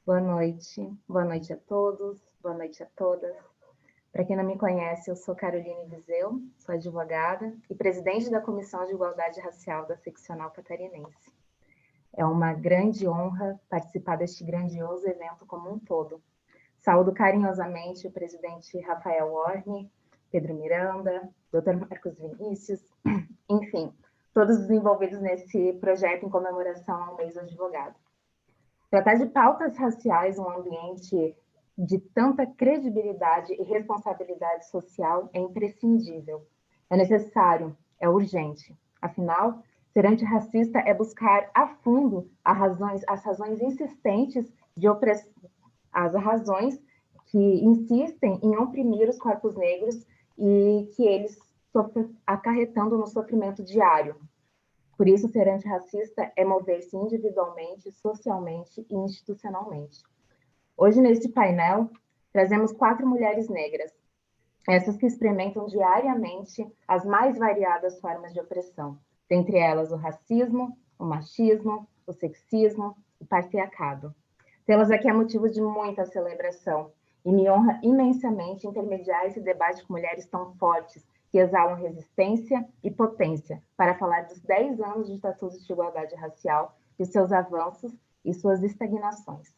Boa noite a todos, boa noite a todas. Para quem não me conhece, eu sou Caroline Viseu, sou advogada e presidente da Comissão de Igualdade Racial da Seccional Catarinense. É uma grande honra participar deste grandioso evento como um todo. Saúdo carinhosamente o presidente Rafael Orne, Pedro Miranda, Dr. Marcos Vinícius, enfim, todos os envolvidos nesse projeto em comemoração ao mês do advogado. Tratar de pautas raciais em um ambiente de tanta credibilidade e responsabilidade social é imprescindível. É necessário, é urgente. Afinal, ser antirracista é buscar a fundo as razões insistentes de opressão, as razões que insistem em oprimir os corpos negros e que eles sofrem, acarretando no sofrimento diário. Por isso, ser antirracista é mover-se individualmente, socialmente e institucionalmente. Hoje, neste painel, trazemos 4 mulheres negras, essas que experimentam diariamente as mais variadas formas de opressão, dentre elas o racismo, o machismo, o sexismo, o patriarcado. Tê-las aqui é motivo de muita celebração e me honra imensamente intermediar esse debate com mulheres tão fortes, que exalam resistência e potência para falar dos 10 anos de Estatuto de Igualdade Racial, de seus avanços e suas estagnações.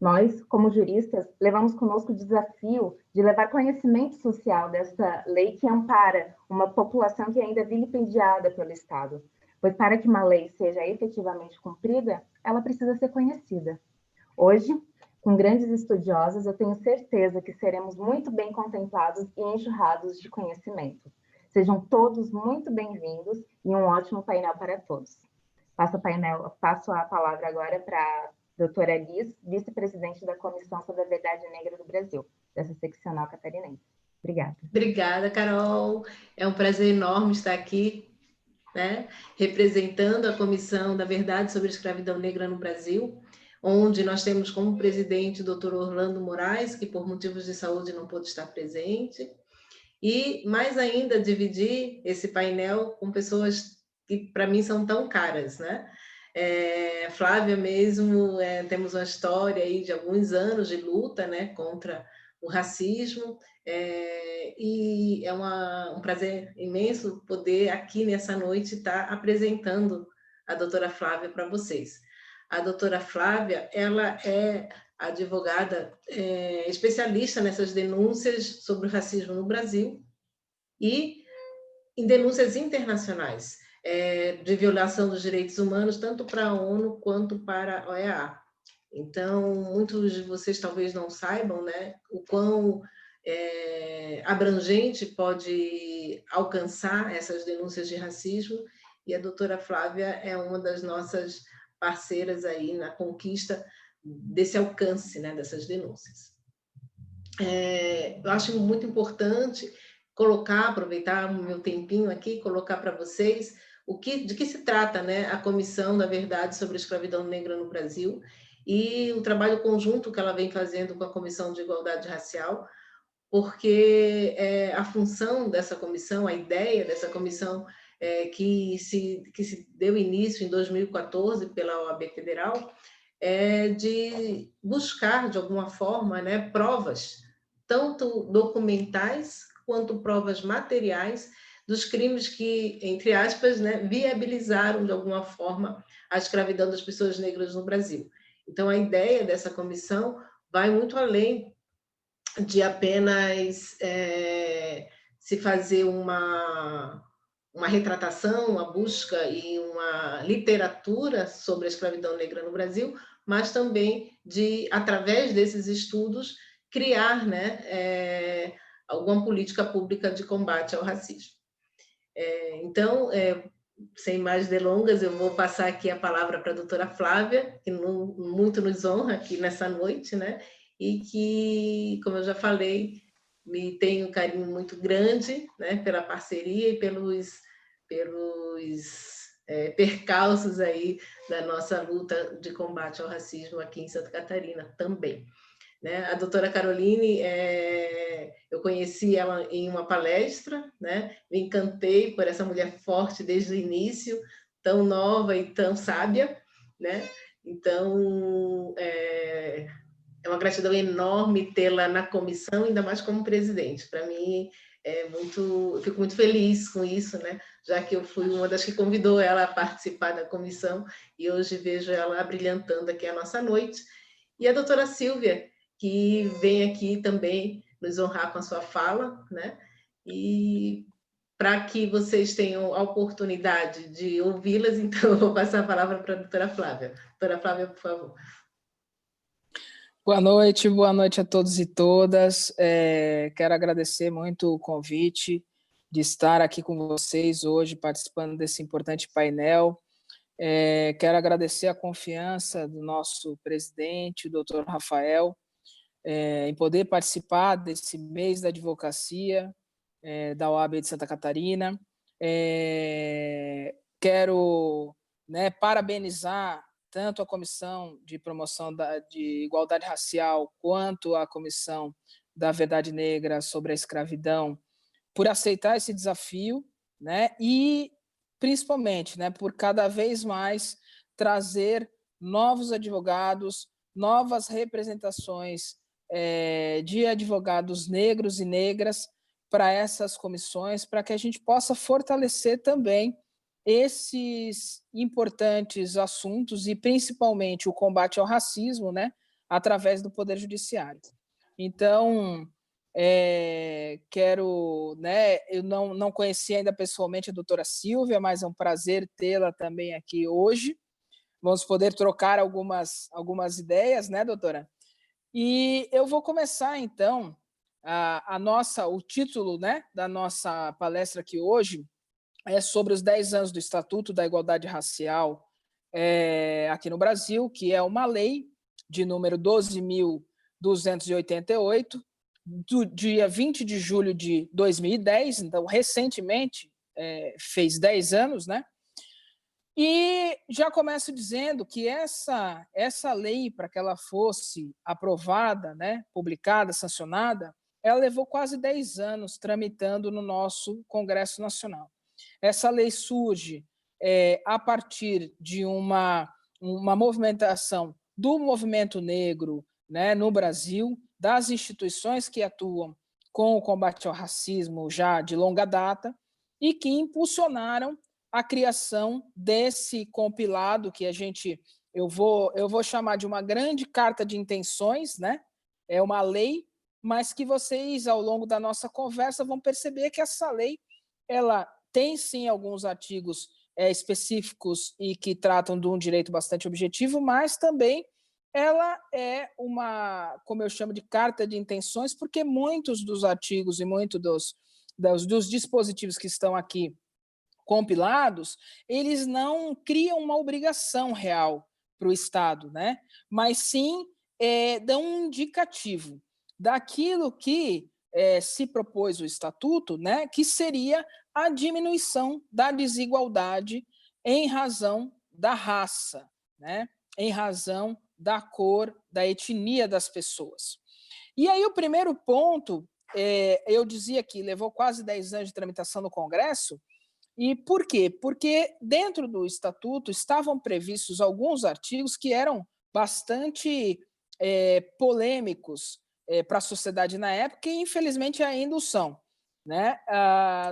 Nós, como juristas, levamos conosco o desafio de levar conhecimento social dessa lei que ampara uma população que ainda é vilipendiada pelo Estado, pois para que uma lei seja efetivamente cumprida, ela precisa ser conhecida. Hoje, com grandes estudiosas, eu tenho certeza que seremos muito bem contemplados e enxurrados de conhecimento. Sejam todos muito bem-vindos e um ótimo painel para todos. Passo a palavra agora para a doutora Liz, vice-presidente da Comissão sobre a Verdade Negra do Brasil, dessa seccional catarinense. Obrigada. Obrigada, Carol. É um prazer enorme estar aqui, né, representando a Comissão da Verdade sobre a Escravidão Negra no Brasil, onde nós temos como presidente o Dr. Orlando Moraes, que por motivos de saúde não pôde estar presente, e mais ainda dividir esse painel com pessoas que para mim são tão caras, né? Flávia mesmo, temos uma história aí de alguns anos de luta, né, contra o racismo, e é um prazer imenso poder aqui nessa noite estar apresentando a doutora Flávia para vocês. A doutora Flávia, ela é advogada especialista nessas denúncias sobre o racismo no Brasil e em denúncias internacionais de violação dos direitos humanos, tanto para a ONU quanto para a OEA. Então, muitos de vocês talvez não saibam, né, o quão abrangente pode alcançar essas denúncias de racismo, e a doutora Flávia é uma das nossas parceiras aí na conquista desse alcance, né, dessas denúncias. Eu acho muito importante aproveitar o meu tempinho aqui, colocar para vocês de que se trata, né, a Comissão da Verdade sobre a Escravidão Negra no Brasil e o trabalho conjunto que ela vem fazendo com a Comissão de Igualdade Racial, porque a função dessa comissão, a ideia dessa comissão que se deu início em 2014 pela OAB Federal, é de buscar, de alguma forma, né, provas, tanto documentais quanto provas materiais dos crimes que, entre aspas, né, viabilizaram, de alguma forma, a escravidão das pessoas negras no Brasil. Então, a ideia dessa comissão vai muito além de apenas se fazer uma retratação, uma busca e uma literatura sobre a escravidão negra no Brasil, mas também de, através desses estudos, criar, né, alguma política pública de combate ao racismo. Então, sem mais delongas, eu vou passar aqui a palavra para a doutora Flávia, que muito nos honra aqui nessa noite, né? E que, como eu já falei, me tem um carinho muito grande, né, pela parceria e pelos percalços aí da nossa luta de combate ao racismo aqui em Santa Catarina também. Né? A doutora Caroline, eu conheci ela em uma palestra, né? Me encantei por essa mulher forte desde o início, tão nova e tão sábia, né? Então, uma gratidão enorme tê-la na comissão, ainda mais como presidente. Para mim, eu fico muito feliz com isso, né? Já que eu fui uma das que convidou ela a participar da comissão, e hoje vejo ela abrilhantando aqui a nossa noite. E a doutora Sílvia, que vem aqui também nos honrar com a sua fala, né? E para que vocês tenham a oportunidade de ouvi-las, então eu vou passar a palavra para a doutora Flávia. Doutora Flávia, por favor. Boa noite a todos e todas. Quero agradecer muito o convite de estar aqui com vocês hoje, participando desse importante painel. Quero agradecer a confiança do nosso presidente, o doutor Rafael, em poder participar desse mês da advocacia da OAB de Santa Catarina. Quero parabenizar tanto a Comissão de Promoção de Igualdade Racial quanto a Comissão da Verdade Negra sobre a Escravidão por aceitar esse desafio, né? E, principalmente, né, por cada vez mais trazer novos advogados, novas representações de advogados negros e negras para essas comissões, para que a gente possa fortalecer também esses importantes assuntos e, principalmente, o combate ao racismo, né, através do Poder Judiciário. Então, eu não conheci ainda pessoalmente a doutora Sílvia, mas é um prazer tê-la também aqui hoje. Vamos poder trocar algumas ideias, né, doutora? E eu vou começar, então, o título, né, da nossa palestra aqui hoje é sobre os 10 anos do Estatuto da Igualdade Racial aqui no Brasil, que é uma lei de número 12.288, do dia 20 de julho de 2010, então, recentemente, fez 10 anos, né? E já começo dizendo que essa lei, para que ela fosse aprovada, né, publicada, sancionada, ela levou quase 10 anos tramitando no nosso Congresso Nacional. Essa lei surge a partir de uma movimentação do movimento negro, né, no Brasil, das instituições que atuam com o combate ao racismo já de longa data e que impulsionaram a criação desse compilado que eu vou chamar de uma grande carta de intenções, né? É uma lei, mas que vocês, ao longo da nossa conversa, vão perceber que essa lei ela tem, sim, alguns artigos específicos e que tratam de um direito bastante objetivo, mas também ela é uma, como eu chamo de carta de intenções, porque muitos dos artigos e muitos dos dispositivos que estão aqui compilados, eles não criam uma obrigação real para o Estado, né? Mas sim dão um indicativo daquilo que se propôs o Estatuto, né? Que seria a diminuição da desigualdade em razão da raça, né? Em razão da cor, da etnia das pessoas. E aí o primeiro ponto, eu dizia que levou quase 10 anos de tramitação no Congresso. E por quê? Porque dentro do Estatuto estavam previstos alguns artigos que eram bastante polêmicos para a sociedade na época e, infelizmente, ainda o são, né?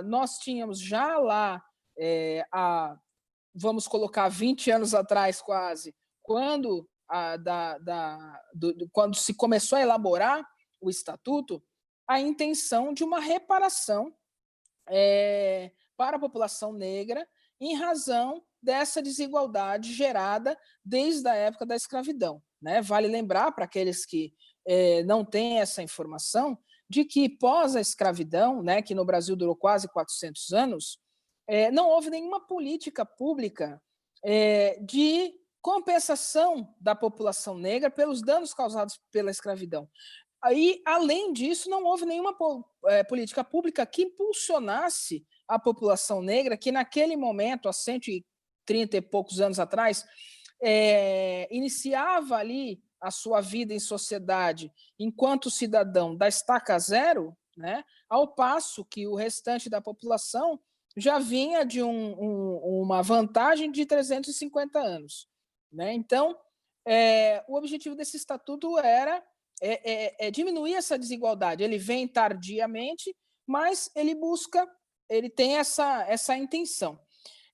Nós tínhamos já lá, vamos colocar 20 anos atrás quase, quando se começou a elaborar o Estatuto, a intenção de uma reparação para a população negra em razão dessa desigualdade gerada desde a época da escravidão, né? Vale lembrar, para aqueles que não têm essa informação, de que pós a escravidão, né, que no Brasil durou quase 400 anos, não houve nenhuma política pública de compensação da população negra pelos danos causados pela escravidão. Aí, além disso, não houve nenhuma política pública que impulsionasse a população negra, que naquele momento, há 130 e poucos anos atrás, iniciava ali a sua vida em sociedade enquanto cidadão da estaca zero, né, ao passo que o restante da população já vinha de uma vantagem de 350 anos. Né? Então, o objetivo desse estatuto era diminuir essa desigualdade. Ele vem tardiamente, mas ele tem essa intenção.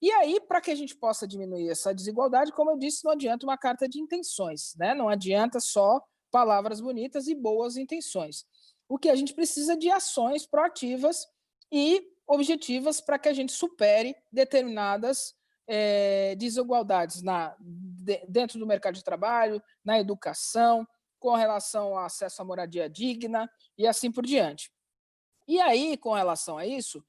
E aí, para que a gente possa diminuir essa desigualdade, como eu disse, não adianta uma carta de intenções, né? Não adianta só palavras bonitas e boas intenções. O que a gente precisa de ações proativas e objetivas para que a gente supere determinadas desigualdades dentro do mercado de trabalho, na educação, com relação ao acesso à moradia digna e assim por diante. E aí, com relação a isso,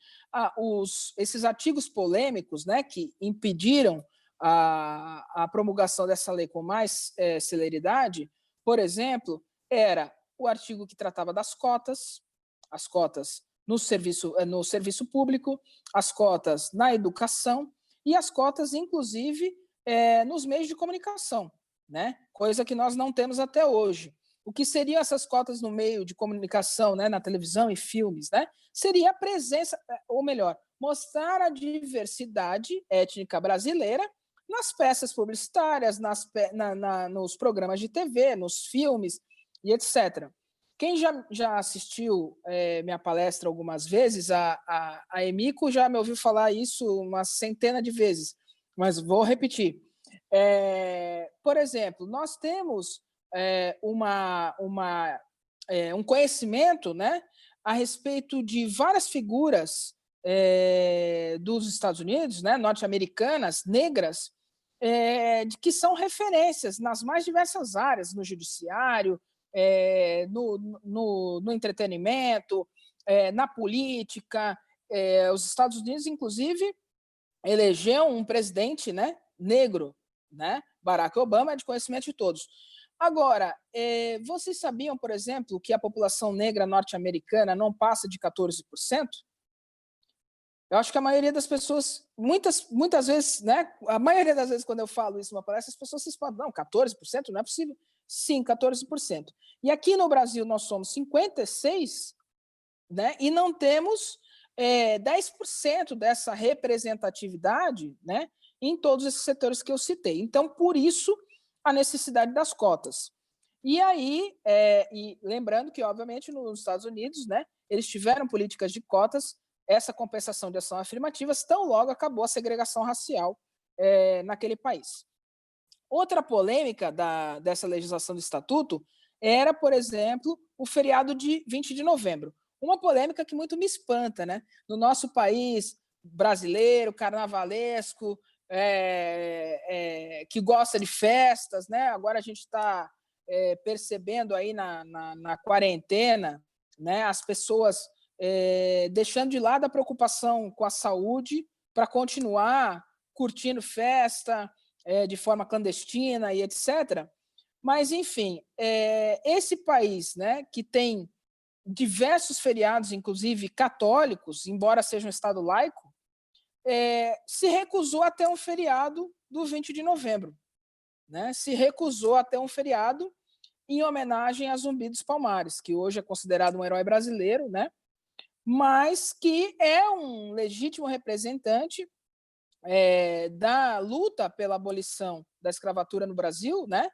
esses artigos polêmicos, né, que impediram a promulgação dessa lei com mais celeridade, por exemplo, era o artigo que tratava das cotas, as cotas no serviço público, as cotas na educação e as cotas, inclusive, nos meios de comunicação, né? Coisa que nós não temos até hoje. O que seriam essas cotas no meio de comunicação, né, na televisão e filmes, né? Seria a presença, ou melhor, mostrar a diversidade étnica brasileira nas peças publicitárias, nos programas de TV, nos filmes e etc. Quem já assistiu minha palestra algumas vezes, a Emiko já me ouviu falar isso uma centena de vezes, mas vou repetir. Por exemplo, nós temos um conhecimento, né, a respeito de várias figuras dos Estados Unidos, né, norte-americanas, negras, que são referências nas mais diversas áreas, no judiciário, no entretenimento, na política. Os Estados Unidos, inclusive, elegeu um presidente, né, negro, né? Barack Obama é de conhecimento de todos. Agora, vocês sabiam, por exemplo, que a população negra norte-americana não passa de 14%? Eu acho que a maioria das pessoas, muitas vezes, né? A maioria das vezes, quando eu falo isso numa palestra, as pessoas se falam, não, 14% não é possível. Sim, 14%. E aqui no Brasil nós somos 56%, né? E não temos 10% dessa representatividade, né, em todos esses setores que eu citei. Então, por isso, a necessidade das cotas. E aí, lembrando que, obviamente, nos Estados Unidos, né, eles tiveram políticas de cotas, essa compensação de ação afirmativas, tão logo acabou a segregação racial naquele país. Outra polêmica dessa legislação do Estatuto era, por exemplo, o feriado de 20 de novembro. Uma polêmica que muito me espanta, né? No nosso país brasileiro, carnavalesco, que gosta de festas, né? Agora a gente está percebendo aí na quarentena, né, as pessoas deixando de lado a preocupação com a saúde para continuar curtindo festa de forma clandestina e etc. Mas, enfim, esse país, né, que tem diversos feriados, inclusive católicos, embora seja um Estado laico, se recusou a ter um feriado do 20 de novembro. Né? Se recusou a ter um feriado em homenagem a Zumbi dos Palmares, que hoje é considerado um herói brasileiro, né? Mas que é um legítimo representante da luta pela abolição da escravatura no Brasil, né?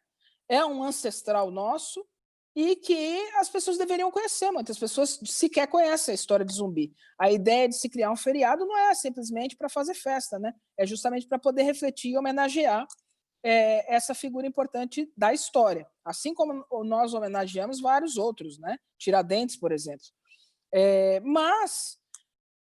É um ancestral nosso e que as pessoas deveriam conhecer. Muitas pessoas sequer conhecem a história de Zumbi. A ideia de se criar um feriado não é simplesmente para fazer festa, né? É justamente para poder refletir e homenagear essa figura importante da história, assim como nós homenageamos vários outros, né? Tiradentes, por exemplo. Mas,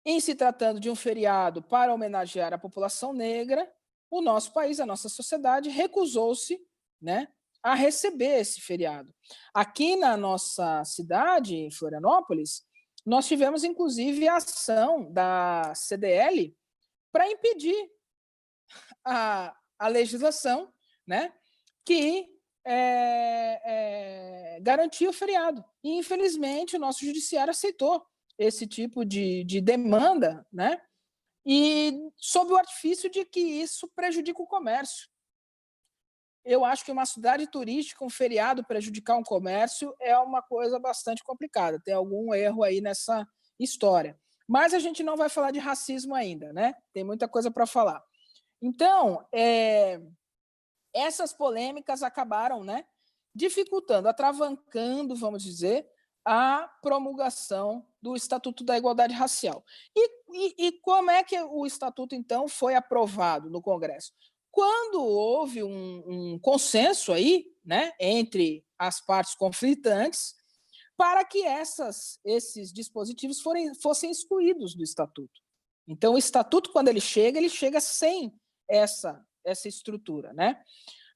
em se tratando de um feriado para homenagear a população negra, o nosso país, a nossa sociedade, recusou-se, né, a receber esse feriado. Aqui na nossa cidade, em Florianópolis, nós tivemos, inclusive, a ação da CDL para impedir a legislação, né, que garantia o feriado. E, infelizmente, o nosso judiciário aceitou esse tipo de demanda, né, e sob o artifício de que isso prejudica o comércio. Eu acho que uma cidade turística, um feriado prejudicar um comércio é uma coisa bastante complicada. Tem algum erro aí nessa história. Mas a gente não vai falar de racismo ainda, né? Tem muita coisa para falar. Então, essas polêmicas acabaram, né, dificultando, atravancando, vamos dizer, a promulgação do Estatuto da Igualdade Racial. E como é que o Estatuto, então, foi aprovado no Congresso? Quando houve um consenso aí, né, entre as partes conflitantes, para que esses dispositivos fossem excluídos do Estatuto. Então, o Estatuto, quando ele chega sem essa estrutura, né?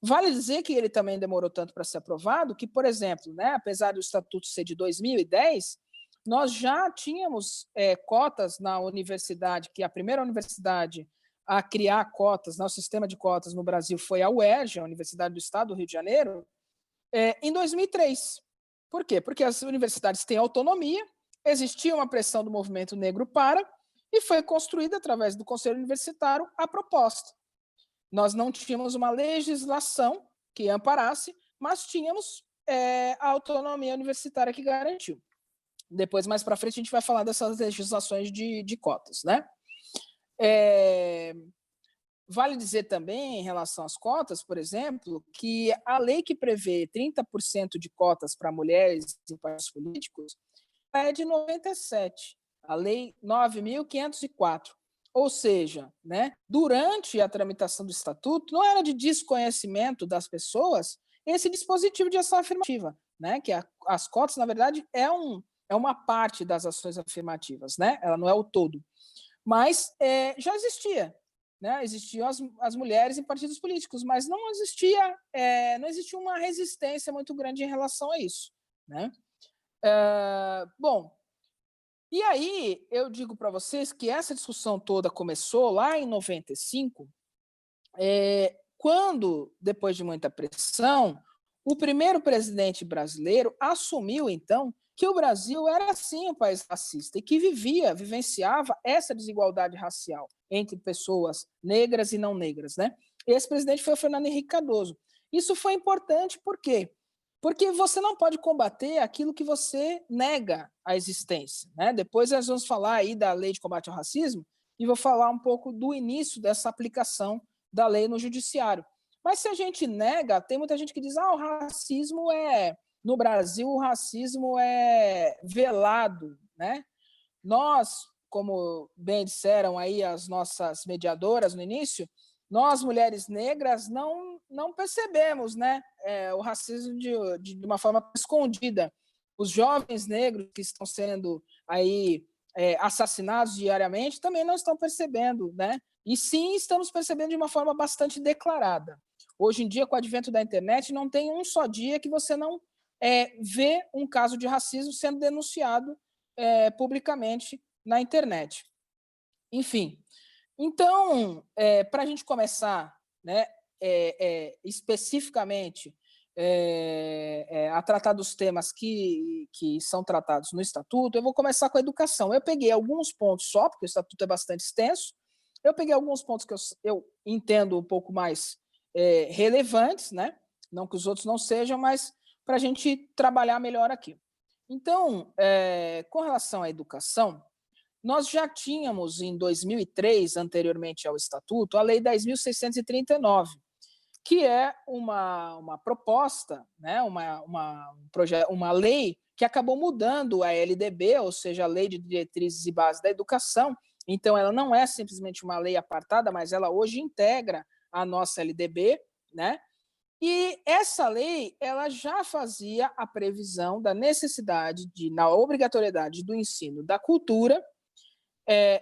Vale dizer que ele também demorou tanto para ser aprovado que, por exemplo, né, apesar do Estatuto ser de 2010, nós já tínhamos cotas na universidade, que a primeira universidade a criar cotas, no sistema de cotas no Brasil foi a UERJ, a Universidade do Estado do Rio de Janeiro, em 2003. Por quê? Porque as universidades têm autonomia, existia uma pressão do movimento negro e foi construída, através do Conselho Universitário, a proposta. Nós não tínhamos uma legislação que amparasse, mas tínhamos a autonomia universitária que garantiu. Depois, mais para frente, a gente vai falar dessas legislações de cotas, né? Vale dizer também, em relação às cotas, por exemplo, que a lei que prevê 30% de cotas para mulheres em partidos políticos é de 97, a Lei 9.504. Ou seja, né, durante a tramitação do Estatuto, não era de desconhecimento das pessoas esse dispositivo de ação afirmativa, né, que as cotas, na verdade, é uma parte das ações afirmativas, né, ela não é o todo. Mas já existia, né, existiam as mulheres em partidos políticos, mas não existia uma resistência muito grande em relação a isso, né? Bom, e aí eu digo para vocês que essa discussão toda começou lá em 95, quando, depois de muita pressão, o primeiro presidente brasileiro assumiu, então, que o Brasil era, sim, um país racista e que vivenciava essa desigualdade racial entre pessoas negras e não negras, né? Esse presidente foi o Fernando Henrique Cardoso. Isso foi importante, por quê? Porque você não pode combater aquilo que você nega a existência, né? Depois nós vamos falar aí da Lei de Combate ao Racismo e vou falar um pouco do início dessa aplicação da lei no judiciário. Mas se a gente nega, tem muita gente que diz, o racismo no Brasil, o racismo é velado, né? Nós, como bem disseram aí as nossas mediadoras no início, nós, mulheres negras, não percebemos, né, o racismo de uma forma escondida. Os jovens negros que estão sendo aí assassinados diariamente também não estão percebendo, né? E sim, estamos percebendo de uma forma bastante declarada. Hoje em dia, com o advento da internet, não tem um só dia que você não vê um caso de racismo sendo denunciado publicamente na internet. Enfim, então, para a gente começar, né, especificamente a tratar dos temas que são tratados no Estatuto, eu vou começar com a educação. Eu peguei alguns pontos só, porque o Estatuto é bastante extenso, eu peguei alguns pontos que eu entendo um pouco mais relevantes, né? Não que os outros não sejam, mas para a gente trabalhar melhor aqui. Então, com relação à educação, nós já tínhamos, em 2003, anteriormente ao Estatuto, a Lei 10.639, que é uma proposta, né, uma lei que acabou mudando a LDB, ou seja, a Lei de Diretrizes e Bases da Educação. Então, ela não é simplesmente uma lei apartada, mas ela hoje integra a nossa LDB, né? E essa lei ela já fazia a previsão da necessidade na obrigatoriedade do ensino da cultura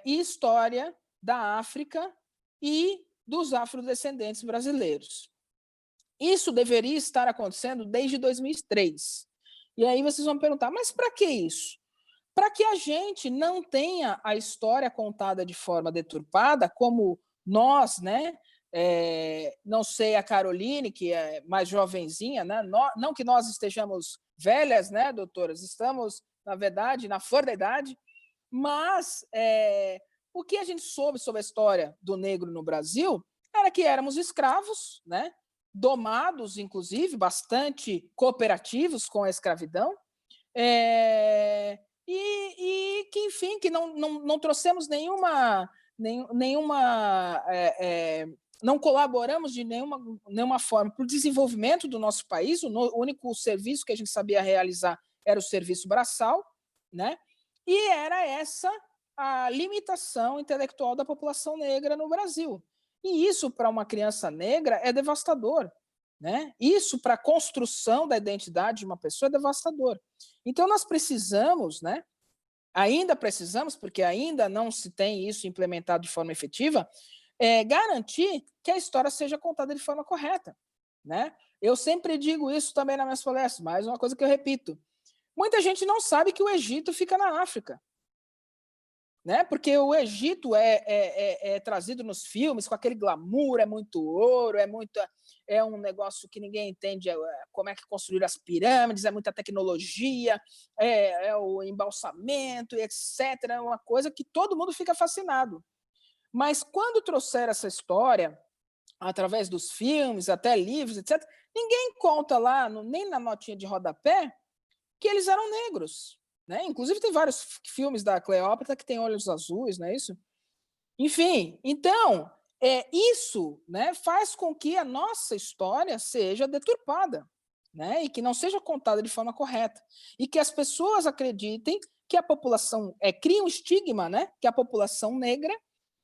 e história da África e dos afrodescendentes brasileiros. Isso deveria estar acontecendo desde 2003. E aí vocês vão perguntar, mas para que isso? Para que a gente não tenha a história contada de forma deturpada, como nós, né? Não sei a Caroline, que é mais jovenzinha, né? Não que nós estejamos velhas, né, doutoras? Estamos, na verdade, na flor da idade, mas o que a gente soube sobre a história do negro no Brasil era que éramos escravos, né? Domados, inclusive, bastante cooperativos com a escravidão, e que, enfim, que não trouxemos nenhuma não colaboramos de nenhuma forma para o desenvolvimento do nosso país. O único serviço que a gente sabia realizar era o serviço braçal, né? E era essa a limitação intelectual da população negra no Brasil. E isso, para uma criança negra, é devastador, né? Isso, para a construção da identidade de uma pessoa, é devastador. Então, nós precisamos, né? Ainda precisamos, porque ainda não se tem isso implementado de forma efetiva, garantir que a história seja contada de forma correta, né? Eu sempre digo isso também nas minhas palestras, mas uma coisa que eu repito. Muita gente não sabe que o Egito fica na África, né? Porque o Egito é trazido nos filmes com aquele glamour, é muito ouro, é um negócio que ninguém entende como é que construíram as pirâmides, é muita tecnologia, é o embalsamento, etc. É uma coisa que todo mundo fica fascinado. Mas quando trouxeram essa história, através dos filmes, até livros, etc., ninguém conta lá, nem na notinha de rodapé, que eles eram negros, né? Inclusive tem vários filmes da Cleópatra que têm olhos azuis, não é isso? Enfim, então, isso, né, faz com que a nossa história seja deturpada, né, e que não seja contada de forma correta, e que as pessoas acreditem que a população, cria um estigma, né, que a população negra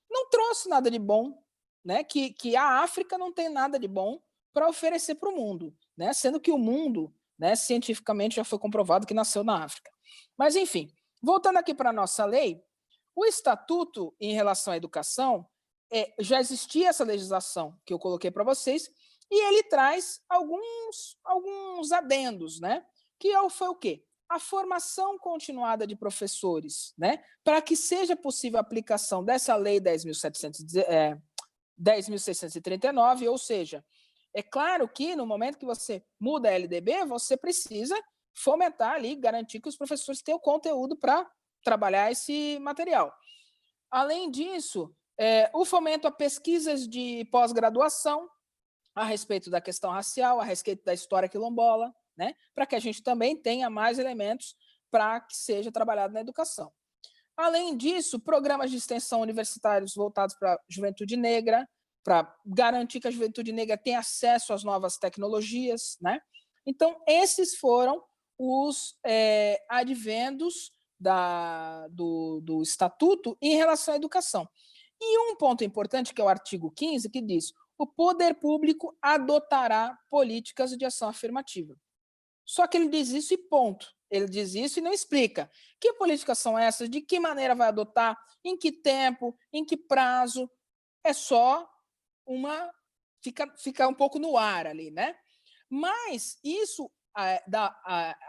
não trouxe nada de bom, né, que a África não tem nada de bom para oferecer para o mundo, né, sendo que o mundo, né, cientificamente já foi comprovado que nasceu na África. Mas, enfim, voltando aqui para a nossa lei, o Estatuto em relação à educação, já existia essa legislação que eu coloquei para vocês, e ele traz alguns adendos, né, que foi o quê? A formação continuada de professores, né, para que seja possível a aplicação dessa lei 10.639, ou seja, é claro que no momento que você muda a LDB, você precisa fomentar ali, garantir que os professores tenham conteúdo para trabalhar esse material. Além disso, o fomento a pesquisas de pós-graduação a respeito da questão racial, a respeito da história quilombola, né, para que a gente também tenha mais elementos para que seja trabalhado na educação. Além disso, programas de extensão universitários voltados para a juventude negra, para garantir que a juventude negra tenha acesso às novas tecnologias, né? Então, esses foram os advendos do Estatuto em relação à educação. E um ponto importante, que é o artigo 15, que diz: o poder público adotará políticas de ação afirmativa. Só que ele diz isso e ponto. Ele diz isso e não explica. Que políticas são essas? De que maneira vai adotar? Em que tempo? Em que prazo? É só fica um pouco no ar ali, né? Mas isso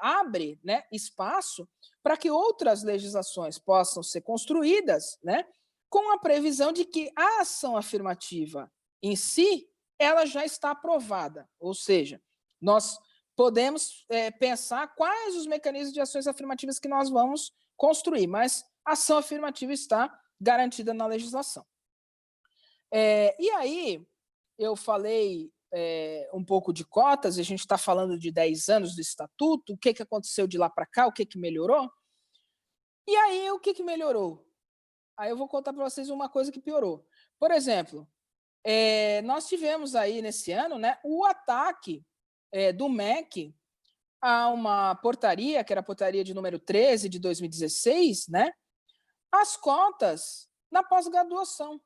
abre, né, espaço para que outras legislações possam ser construídas, né, com a previsão de que a ação afirmativa em si, ela já está aprovada. Ou seja, nós podemos pensar quais os mecanismos de ações afirmativas que nós vamos construir, mas a ação afirmativa está garantida na legislação. E aí, eu falei um pouco de cotas, a gente está falando de 10 anos do Estatuto, o que aconteceu de lá para cá, o que melhorou? E aí, o que melhorou? Aí eu vou contar para vocês uma coisa que piorou. Por exemplo, nós tivemos aí nesse ano, né, o ataque do MEC a uma portaria, que era a portaria de número 13 de 2016, né, as cotas na pós-graduação,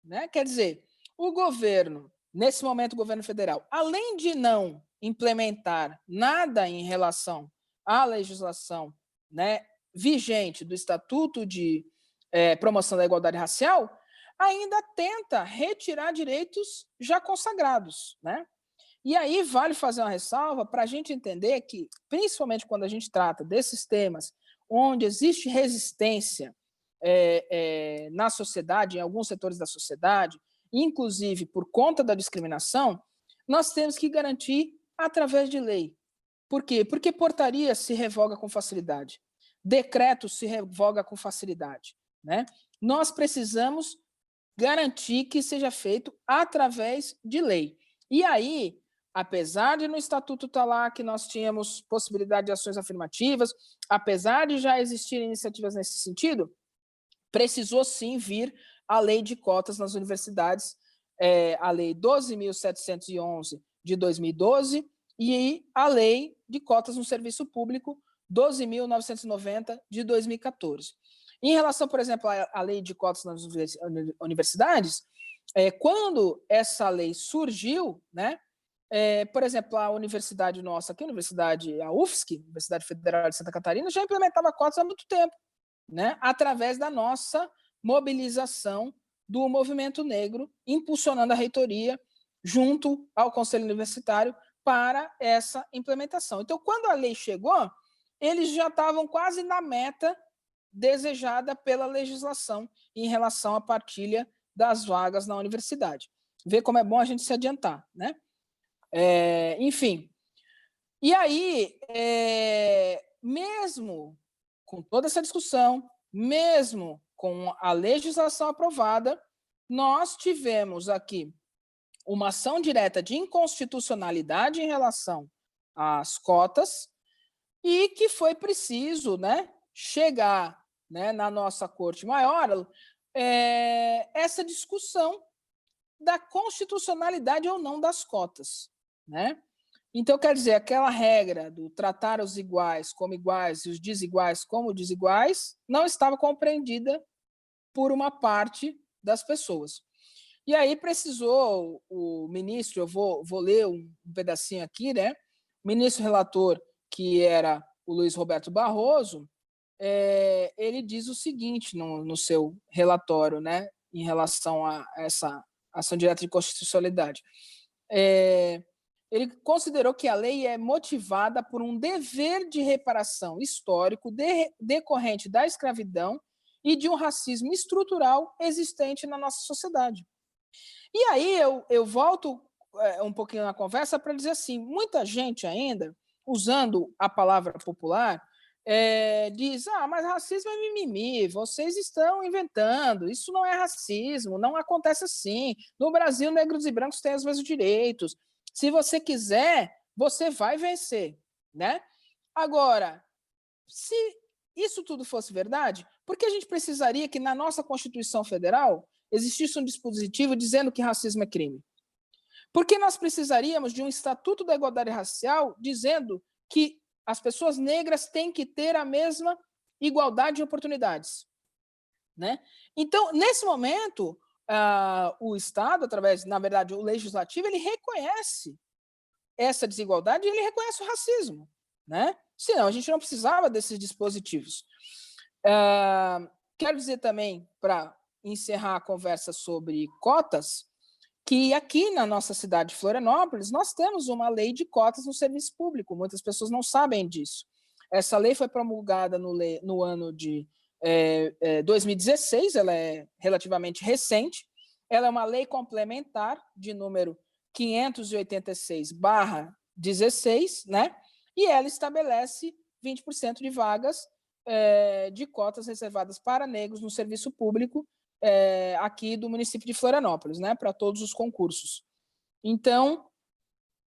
né? Quer dizer, o governo, nesse momento o governo federal, além de não implementar nada em relação à legislação, né, vigente do Estatuto de Promoção da Igualdade Racial, ainda tenta retirar direitos já consagrados, né? E aí vale fazer uma ressalva para a gente entender que, principalmente quando a gente trata desses temas onde existe resistência na sociedade, em alguns setores da sociedade, inclusive por conta da discriminação, nós temos que garantir através de lei. Por quê? Porque portaria se revoga com facilidade, decreto se revoga com facilidade, né? Nós precisamos garantir que seja feito através de lei. E aí, apesar de no Estatuto estar lá que nós tínhamos possibilidade de ações afirmativas, apesar de já existirem iniciativas nesse sentido, precisou sim vir a lei de cotas nas universidades a Lei 12.711 de 2012 e a Lei de Cotas no Serviço Público 12.990 de 2014. Em relação, por exemplo, à Lei de Cotas nas universidades, quando essa lei surgiu, né, por exemplo, a universidade nossa aqui, a UFSC, Universidade Federal de Santa Catarina, já implementava cotas há muito tempo, né, através da nossa mobilização do movimento negro, impulsionando a reitoria junto ao Conselho Universitário para essa implementação. Então, quando a lei chegou, eles já estavam quase na meta desejada pela legislação em relação à partilha das vagas na universidade. Vê como é bom a gente se adiantar, né? Enfim. E aí, mesmo com toda essa discussão, mesmo com a legislação aprovada, nós tivemos aqui uma ação direta de inconstitucionalidade em relação às cotas e que foi preciso, né, chegar, né, na nossa Corte Maior essa discussão da constitucionalidade ou não das cotas, né? Então, quer dizer, aquela regra do tratar os iguais como iguais e os desiguais como desiguais não estava compreendida por uma parte das pessoas. E aí precisou o ministro, eu vou ler um pedacinho aqui, né? O ministro relator, que era o Luiz Roberto Barroso, ele diz o seguinte no seu relatório, né, em relação a essa ação direta de constitucionalidade. Ele considerou que a lei é motivada por um dever de reparação histórico decorrente da escravidão e de um racismo estrutural existente na nossa sociedade. E aí eu volto um pouquinho na conversa para dizer assim, muita gente ainda, usando a palavra popular, diz, mas racismo é mimimi, vocês estão inventando, isso não é racismo, não acontece assim. No Brasil, negros e brancos têm os mesmos direitos. Se você quiser, você vai vencer, né? Agora, se isso tudo fosse verdade, por que a gente precisaria que na nossa Constituição Federal existisse um dispositivo dizendo que racismo é crime? Por que nós precisaríamos de um Estatuto da Igualdade Racial dizendo que as pessoas negras têm que ter a mesma igualdade de oportunidades, né? Então, nesse momento, o Estado, através, na verdade, o Legislativo, ele reconhece essa desigualdade e ele reconhece o racismo, né? Senão, a gente não precisava desses dispositivos. Quero dizer também, para encerrar a conversa sobre cotas, que aqui na nossa cidade de Florianópolis, nós temos uma lei de cotas no serviço público. Muitas pessoas não sabem disso. Essa lei foi promulgada no ano de 2016, ela é relativamente recente. Ela é uma lei complementar de número 586/16, né? E ela estabelece 20% de vagas de cotas reservadas para negros no serviço público aqui do município de Florianópolis, né, para todos os concursos. Então,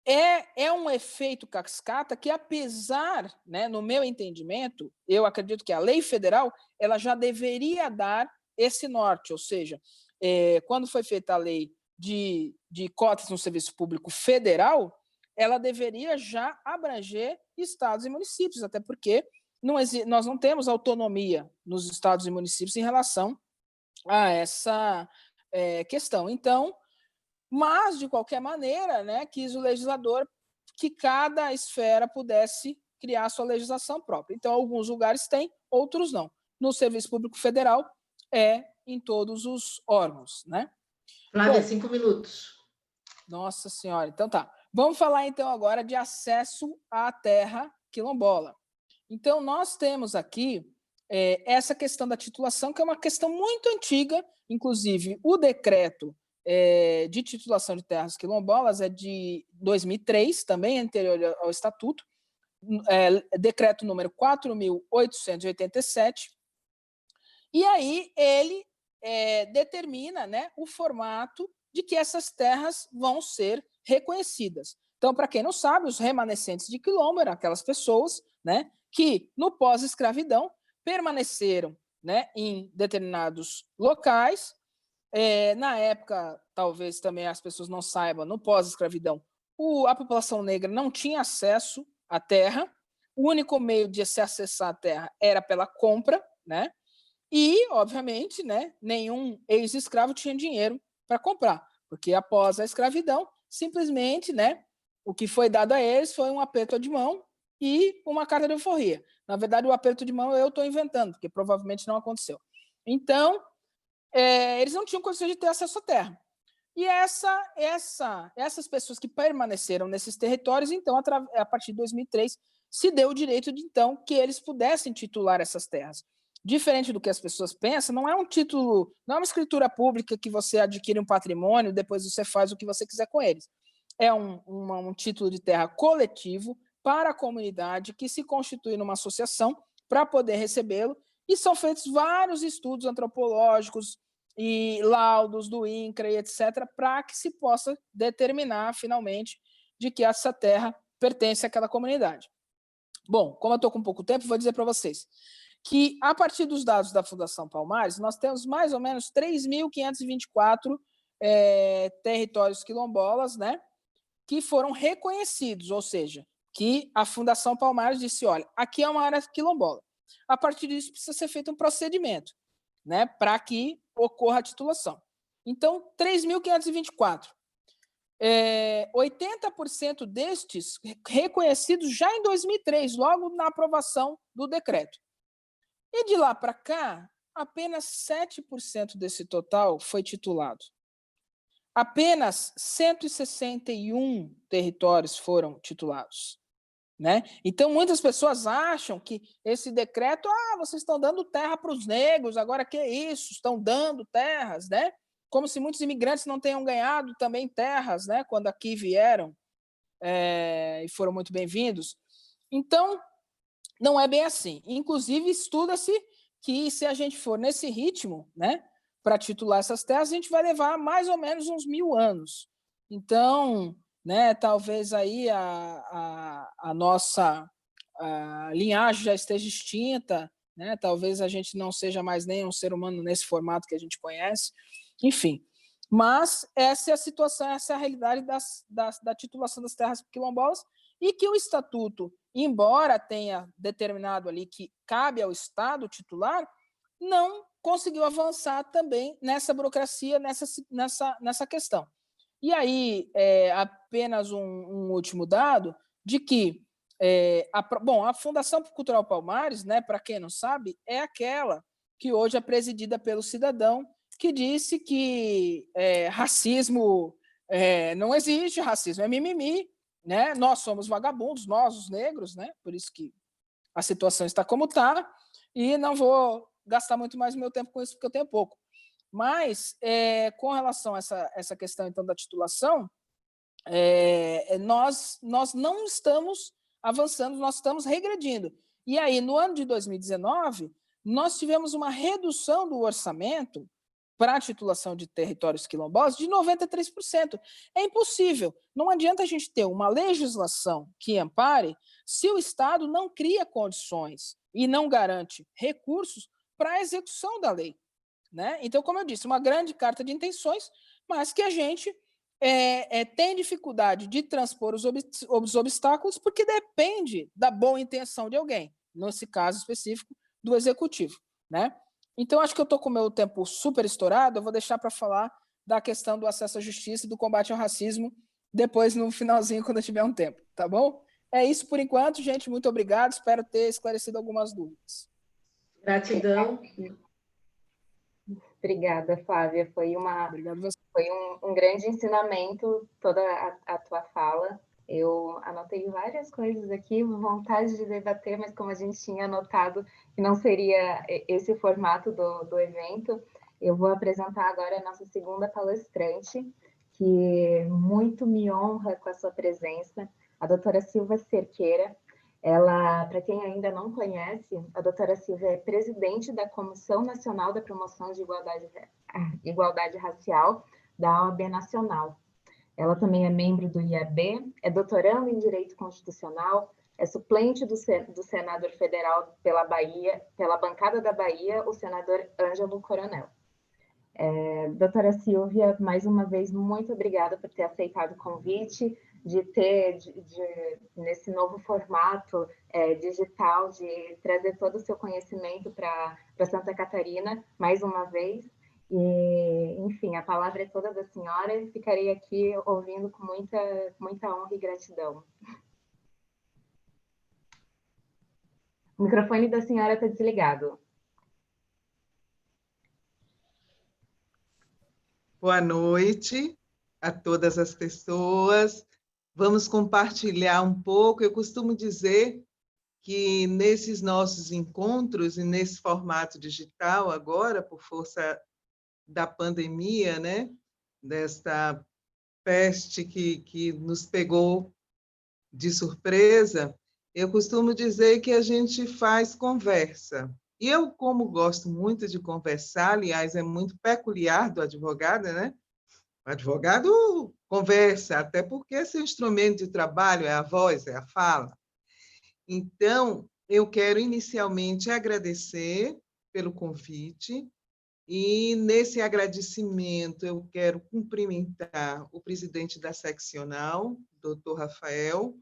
é um efeito cascata que, apesar, né, no meu entendimento, eu acredito que a lei federal ela já deveria dar esse norte, ou seja, quando foi feita a lei de cotas no serviço público federal, ela deveria já abranger estados e municípios, até porque nós não temos autonomia nos estados e municípios em relação a essa questão. Então, mas, de qualquer maneira, né, quis o legislador que cada esfera pudesse criar sua legislação própria. Então, alguns lugares têm, outros não. No Serviço Público Federal, em todos os órgãos, né? Flávia, 5 minutos. Nossa Senhora, então tá. Vamos falar, então, agora de acesso à terra quilombola. Então, nós temos aqui essa questão da titulação, que é uma questão muito antiga, inclusive o decreto de titulação de terras quilombolas é de 2003, também anterior ao Estatuto, decreto número 4.887, e aí ele determina, né, o formato de que essas terras vão ser reconhecidas. Então, para quem não sabe, os remanescentes de quilombo eram aquelas pessoas, né, que no pós-escravidão permaneceram, né, em determinados locais Na época, talvez também as pessoas não saibam, no pós-escravidão, a população negra não tinha acesso à terra, o único meio de se acessar a terra era pela compra, né? E, obviamente, né, nenhum ex-escravo tinha dinheiro para comprar, porque após a escravidão, simplesmente, né, o que foi dado a eles foi um aperto de mão e uma carta de alforria. Na verdade, o aperto de mão eu estou inventando, porque provavelmente não aconteceu. Então, eles não tinham condições de ter acesso à terra. E essas pessoas que permaneceram nesses territórios, então, a partir de 2003, se deu o direito de, então, que eles pudessem titular essas terras. Diferente do que as pessoas pensam, não é um título, não é uma escritura pública que você adquire um patrimônio, depois você faz o que você quiser com eles. É um título de terra coletivo para a comunidade que se constitui numa associação para poder recebê-lo, e são feitos vários estudos antropológicos e laudos do INCRA e etc., para que se possa determinar, finalmente, de que essa terra pertence àquela comunidade. Bom, como eu estou com pouco tempo, vou dizer para vocês que, a partir dos dados da Fundação Palmares, nós temos mais ou menos 3.524 territórios quilombolas, né, que foram reconhecidos, ou seja, que a Fundação Palmares disse, olha, aqui é uma área quilombola. A partir disso, precisa ser feito um procedimento, né, para que ocorra a titulação. Então, 3.524. 80% destes reconhecidos já em 2003, logo na aprovação do decreto. E de lá para cá, apenas 7% desse total foi titulado. Apenas 161 territórios foram titulados, né? Então, muitas pessoas acham que esse decreto, vocês estão dando terra para os negros, agora que é isso? Estão dando terras, né? Como se muitos imigrantes não tenham ganhado também terras, né? Quando aqui vieram e foram muito bem-vindos. Então, não é bem assim. Inclusive, estuda-se que se a gente for nesse ritmo, né, para titular essas terras, a gente vai levar mais ou menos uns 1000 anos. Então, né, talvez aí a nossa linhagem já esteja extinta, né, talvez a gente não seja mais nem um ser humano nesse formato que a gente conhece, enfim. Mas essa é a situação, essa é a realidade da titulação das terras quilombolas, e que o Estatuto, embora tenha determinado ali que cabe ao Estado titular, não conseguiu avançar também nessa burocracia, nessa questão. E aí, apenas um último dado de que a Fundação Cultural Palmares, né, para quem não sabe, é aquela que hoje é presidida pelo cidadão que disse que racismo não existe, racismo é mimimi, né? Nós somos vagabundos, nós, os negros, né? Por isso que a situação está como está, e não vou gastar muito mais meu tempo com isso, porque eu tenho pouco. Mas, com relação a essa questão, então, da titulação, nós não estamos avançando, nós estamos regredindo. E aí, no ano de 2019, nós tivemos uma redução do orçamento para a titulação de territórios quilombolas de 93%. É impossível. Não adianta a gente ter uma legislação que ampare se o Estado não cria condições e não garante recursos para a execução da lei, né? Então, como eu disse, uma grande carta de intenções, mas que a gente tem dificuldade de transpor os obstáculos porque depende da boa intenção de alguém, nesse caso específico, do executivo, né? Então, acho que eu estou com o meu tempo super estourado, eu vou deixar para falar da questão do acesso à justiça e do combate ao racismo depois, no finalzinho, quando eu tiver um tempo, tá bom? É isso por enquanto, gente, muito obrigado, espero ter esclarecido algumas dúvidas. Gratidão. Obrigada, Flávia, foi um grande ensinamento toda a tua fala. Eu anotei várias coisas aqui, vontade de debater, mas como a gente tinha anotado que não seria esse o formato do evento, eu vou apresentar agora a nossa segunda palestrante, que muito me honra com a sua presença, a doutora Silva Cerqueira. Ela, para quem ainda não conhece, a doutora Silva é presidente da Comissão Nacional da Promoção de Igualdade Racial da OAB Nacional. Ela também é membro do IAB, é doutoranda em Direito Constitucional, é suplente do senador federal pela bancada da Bahia, o senador Ângelo Coronel. Doutora Silvia, mais uma vez, muito obrigada por ter aceitado o convite, nesse novo formato digital, de trazer todo o seu conhecimento para Santa Catarina, mais uma vez. E, enfim, a palavra é toda da senhora e ficarei aqui ouvindo com muita honra e gratidão. O microfone da senhora está desligado. Boa noite a todas as pessoas. Vamos compartilhar um pouco. Eu costumo dizer que nesses nossos encontros e nesse formato digital agora, por força da pandemia, né, desta peste que nos pegou de surpresa, eu costumo dizer que a gente faz conversa. E eu, como gosto muito de conversar, aliás, é muito peculiar do advogado, né? O advogado conversa, até porque seu instrumento de trabalho é a voz, é a fala. Então, eu quero inicialmente agradecer pelo convite e, nesse agradecimento, eu quero cumprimentar o presidente da seccional, doutor Rafael,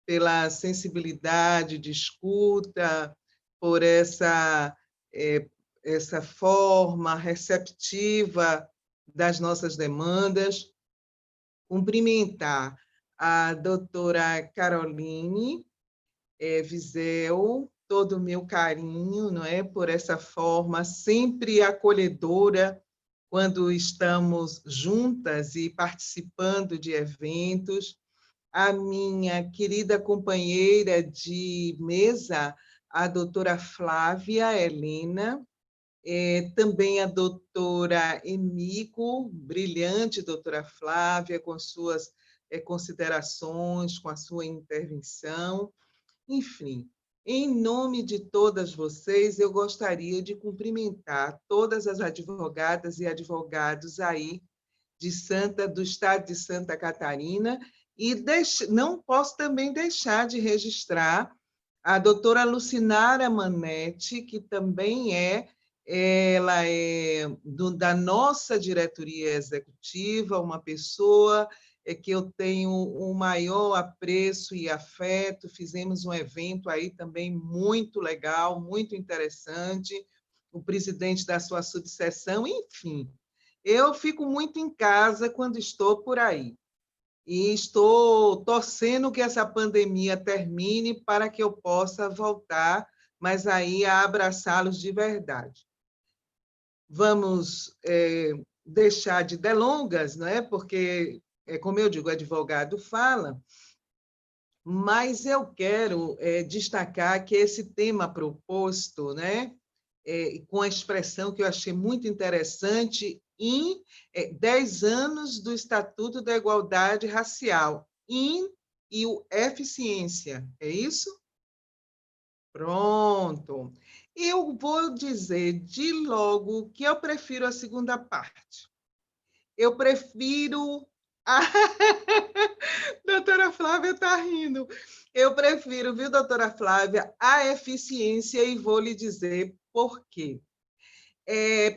pela sensibilidade de escuta, por essa forma receptiva das nossas demandas. Cumprimentar a doutora Caroline Viseu, todo o meu carinho, não é, por essa forma sempre acolhedora quando estamos juntas e participando de eventos. A minha querida companheira de mesa, a doutora Flávia Helena, também a doutora Emiko, brilhante doutora Flávia, com suas considerações, com a sua intervenção. Enfim, em nome de todas vocês, eu gostaria de cumprimentar todas as advogadas e advogados aí do estado de Santa Catarina, e não posso também deixar de registrar a doutora Lucinara Manetti, que também ela é da nossa diretoria executiva, uma pessoa que eu tenho o maior apreço e afeto. Fizemos um evento aí também muito legal, muito interessante, o presidente da sua subseção, enfim. Eu fico muito em casa quando estou por aí. E estou torcendo que essa pandemia termine para que eu possa voltar, mas aí a abraçá-los de verdade. Vamos deixar de delongas, não é? Porque, como eu digo, o advogado fala, mas eu quero destacar que esse tema proposto, né, com a expressão que eu achei muito interessante, em 10 anos do Estatuto da Igualdade Racial, e o eficiência, é isso? Pronto. Eu vou dizer de logo que eu prefiro a segunda parte. Eu prefiro... Doutora Flávia está rindo. Eu prefiro, viu, doutora Flávia, a eficiência, e vou lhe dizer por quê.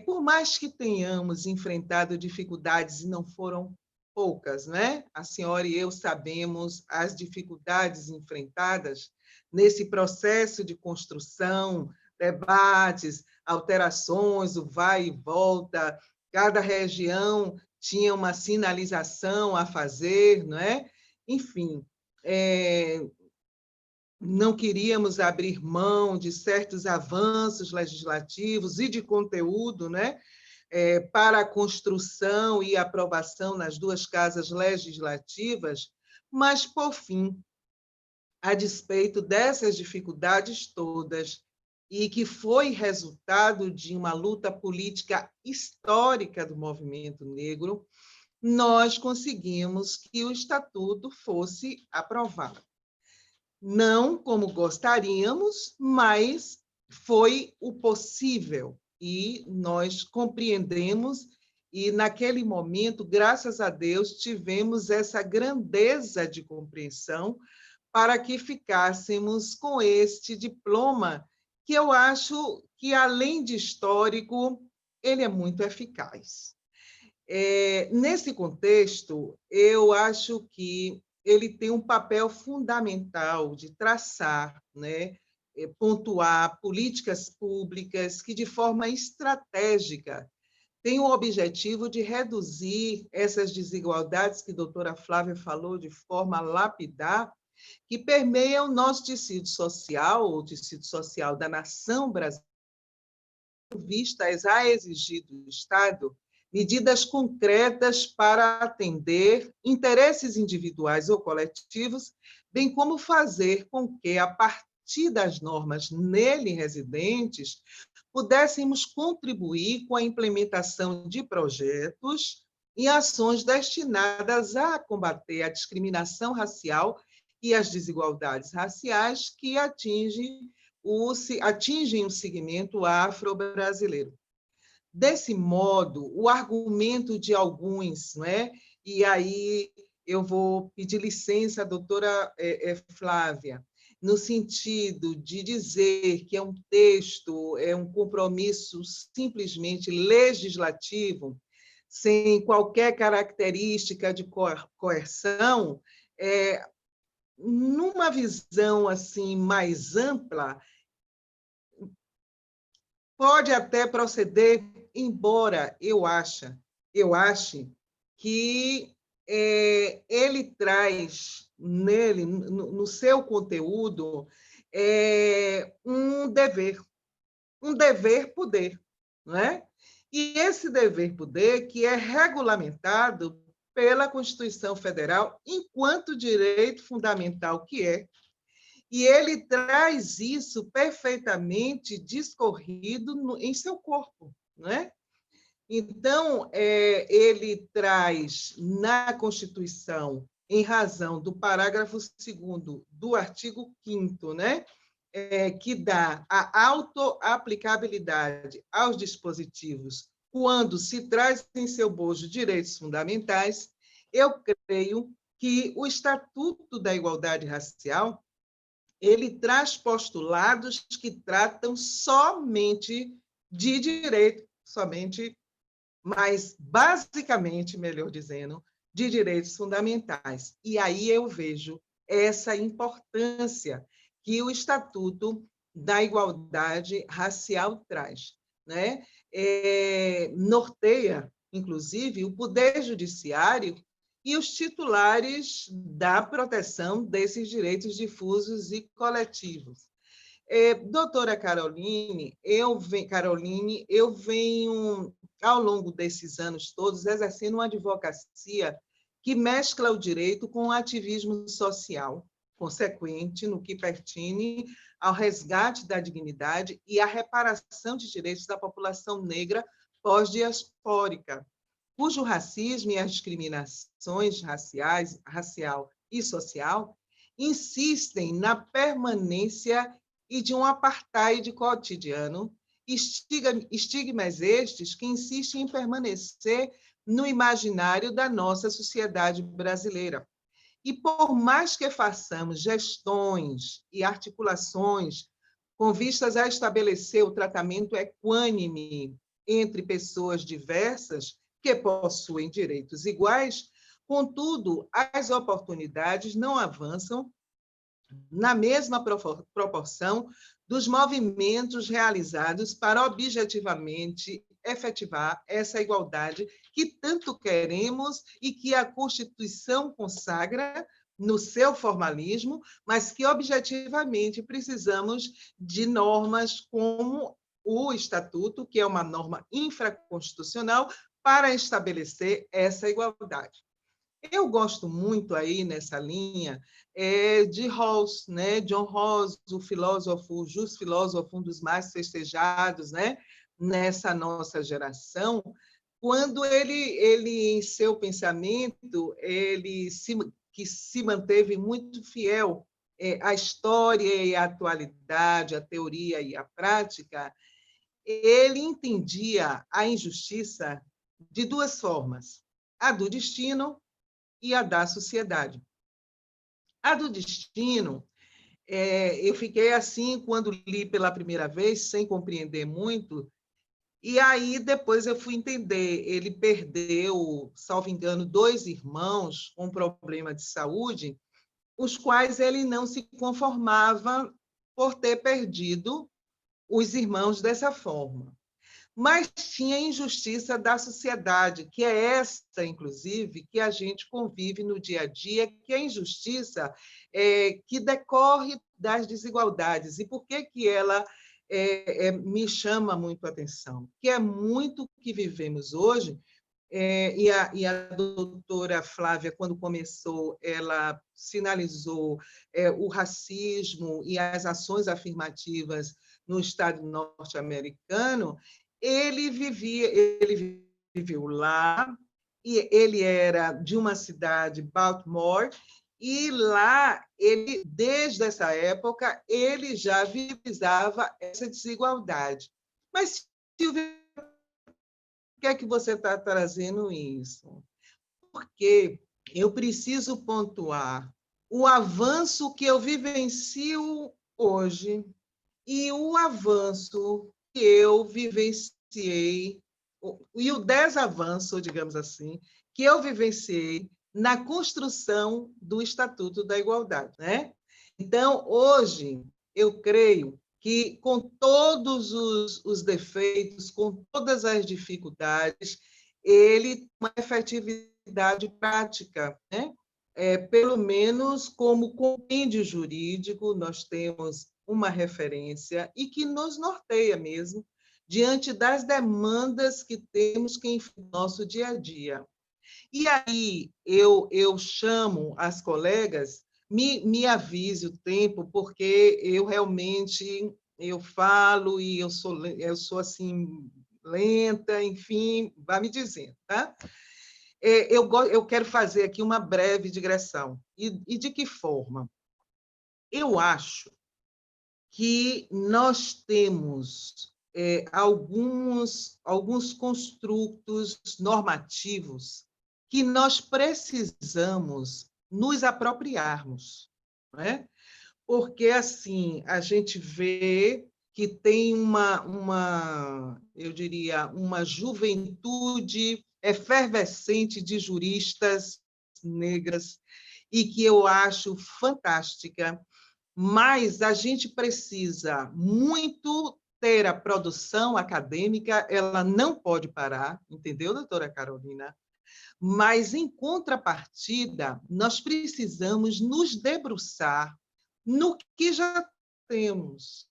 Por mais que tenhamos enfrentado dificuldades, e não foram poucas, né? A senhora e eu sabemos as dificuldades enfrentadas nesse processo de construção, debates, alterações, o vai e volta, cada região tinha uma sinalização a fazer, não é? Enfim, não queríamos abrir mão de certos avanços legislativos e de conteúdo, né, para a construção e aprovação nas duas casas legislativas, mas, por fim, a despeito dessas dificuldades todas, e que foi resultado de uma luta política histórica do movimento negro, nós conseguimos que o Estatuto fosse aprovado. Não como gostaríamos, mas foi o possível, e nós compreendemos, e naquele momento, graças a Deus, tivemos essa grandeza de compreensão para que ficássemos com este diploma, que eu acho que, além de histórico, ele é muito eficaz. Nesse contexto, eu acho que ele tem um papel fundamental de traçar, né, pontuar políticas públicas que, de forma estratégica, têm o objetivo de reduzir essas desigualdades que a doutora Flávia falou de forma lapidar, que permeiam o nosso tecido social, o tecido social da nação brasileira, vistas a exigir do Estado medidas concretas para atender interesses individuais ou coletivos, bem como fazer com que, a partir das normas nele residentes, pudéssemos contribuir com a implementação de projetos e ações destinadas a combater a discriminação racial e as desigualdades raciais que atingem o segmento afro-brasileiro. Desse modo, o argumento de alguns, não é? E aí eu vou pedir licença à doutora Flávia, no sentido de dizer que é um texto, é um compromisso simplesmente legislativo, sem qualquer característica de coerção, numa visão assim mais ampla, pode até proceder, embora eu ache que ele traz nele, no seu conteúdo, um dever-poder, não é? E esse dever-poder que é regulamentado pela Constituição Federal enquanto direito fundamental que é, e ele traz isso perfeitamente discorrido em seu corpo, não é? Então, ele traz na Constituição, em razão do parágrafo 2º do artigo 5º, né? Que dá a autoaplicabilidade aos dispositivos quando se traz em seu bojo direitos fundamentais, eu creio que o Estatuto da Igualdade Racial ele traz postulados que tratam somente de direito, mas basicamente, melhor dizendo, de direitos fundamentais. E aí eu vejo essa importância que o Estatuto da Igualdade Racial traz, né? Norteia, inclusive, o Poder Judiciário e os titulares da proteção desses direitos difusos e coletivos. Doutora Caroline, eu venho, ao longo desses anos todos, exercendo uma advocacia que mescla o direito com o ativismo social, consequente no que pertine ao resgate da dignidade e à reparação de direitos da população negra pós-diaspórica, cujo racismo e as discriminações racial e social insistem na permanência e de um apartheid cotidiano, estigmas estes que insistem em permanecer no imaginário da nossa sociedade brasileira. E por mais que façamos gestões e articulações com vistas a estabelecer o tratamento equânime entre pessoas diversas que possuem direitos iguais, contudo, as oportunidades não avançam na mesma proporção dos movimentos realizados para objetivamente efetivar essa igualdade que tanto queremos e que a Constituição consagra no seu formalismo, mas que objetivamente precisamos de normas como o Estatuto, que é uma norma infraconstitucional, para estabelecer essa igualdade. Eu gosto muito aí nessa linha de Rawls, né? John Rawls, o filósofo, o justo filósofo, um dos mais festejados, né? Nessa nossa geração, quando ele em seu pensamento, que se manteve muito fiel à história e à atualidade, à teoria e à prática, ele entendia a injustiça de duas formas, a do destino e a da sociedade. A do destino, eu fiquei assim, quando li pela primeira vez, sem compreender muito, E aí, depois eu fui entender, ele perdeu, salvo engano, 2 irmãos com problema de saúde, os quais ele não se conformava por ter perdido os irmãos dessa forma. Mas tinha a injustiça da sociedade, que é esta, inclusive, que a gente convive no dia a dia, que é a injustiça que decorre das desigualdades. E por que que ela me chama muito a atenção? Que é muito que vivemos hoje, e a doutora Flávia, quando começou, ela sinalizou o racismo e as ações afirmativas no Estado norte-americano. Ele viveu lá, e ele era de uma cidade, Baltimore, e lá, ele, desde essa época, ele já visava essa desigualdade. Mas, Silvia, por que é que você está trazendo isso? Porque eu preciso pontuar o avanço que eu vivencio hoje e o avanço que eu vivenciei, e o desavanço, digamos assim, que eu vivenciei na construção do Estatuto da Igualdade, né? Então, hoje, eu creio que, com todos os defeitos, com todas as dificuldades, ele tem uma efetividade prática, né? Pelo menos como compêndio jurídico, nós temos uma referência e que nos norteia mesmo diante das demandas que temos que enfrentar no nosso dia a dia. E aí eu chamo as colegas, me avise o tempo, porque eu realmente eu falo e eu sou assim lenta, enfim, vá me dizendo, tá? Eu quero fazer aqui uma breve digressão. E de que forma? Eu acho que nós temos alguns construtos normativos que nós precisamos nos apropriarmos, não é? Porque, assim, a gente vê que tem eu diria, uma juventude efervescente de juristas negras, e que eu acho fantástica, mas a gente precisa muito ter a produção acadêmica, ela não pode parar, entendeu, doutora Carolina? Mas, em contrapartida, nós precisamos nos debruçar no que já temos,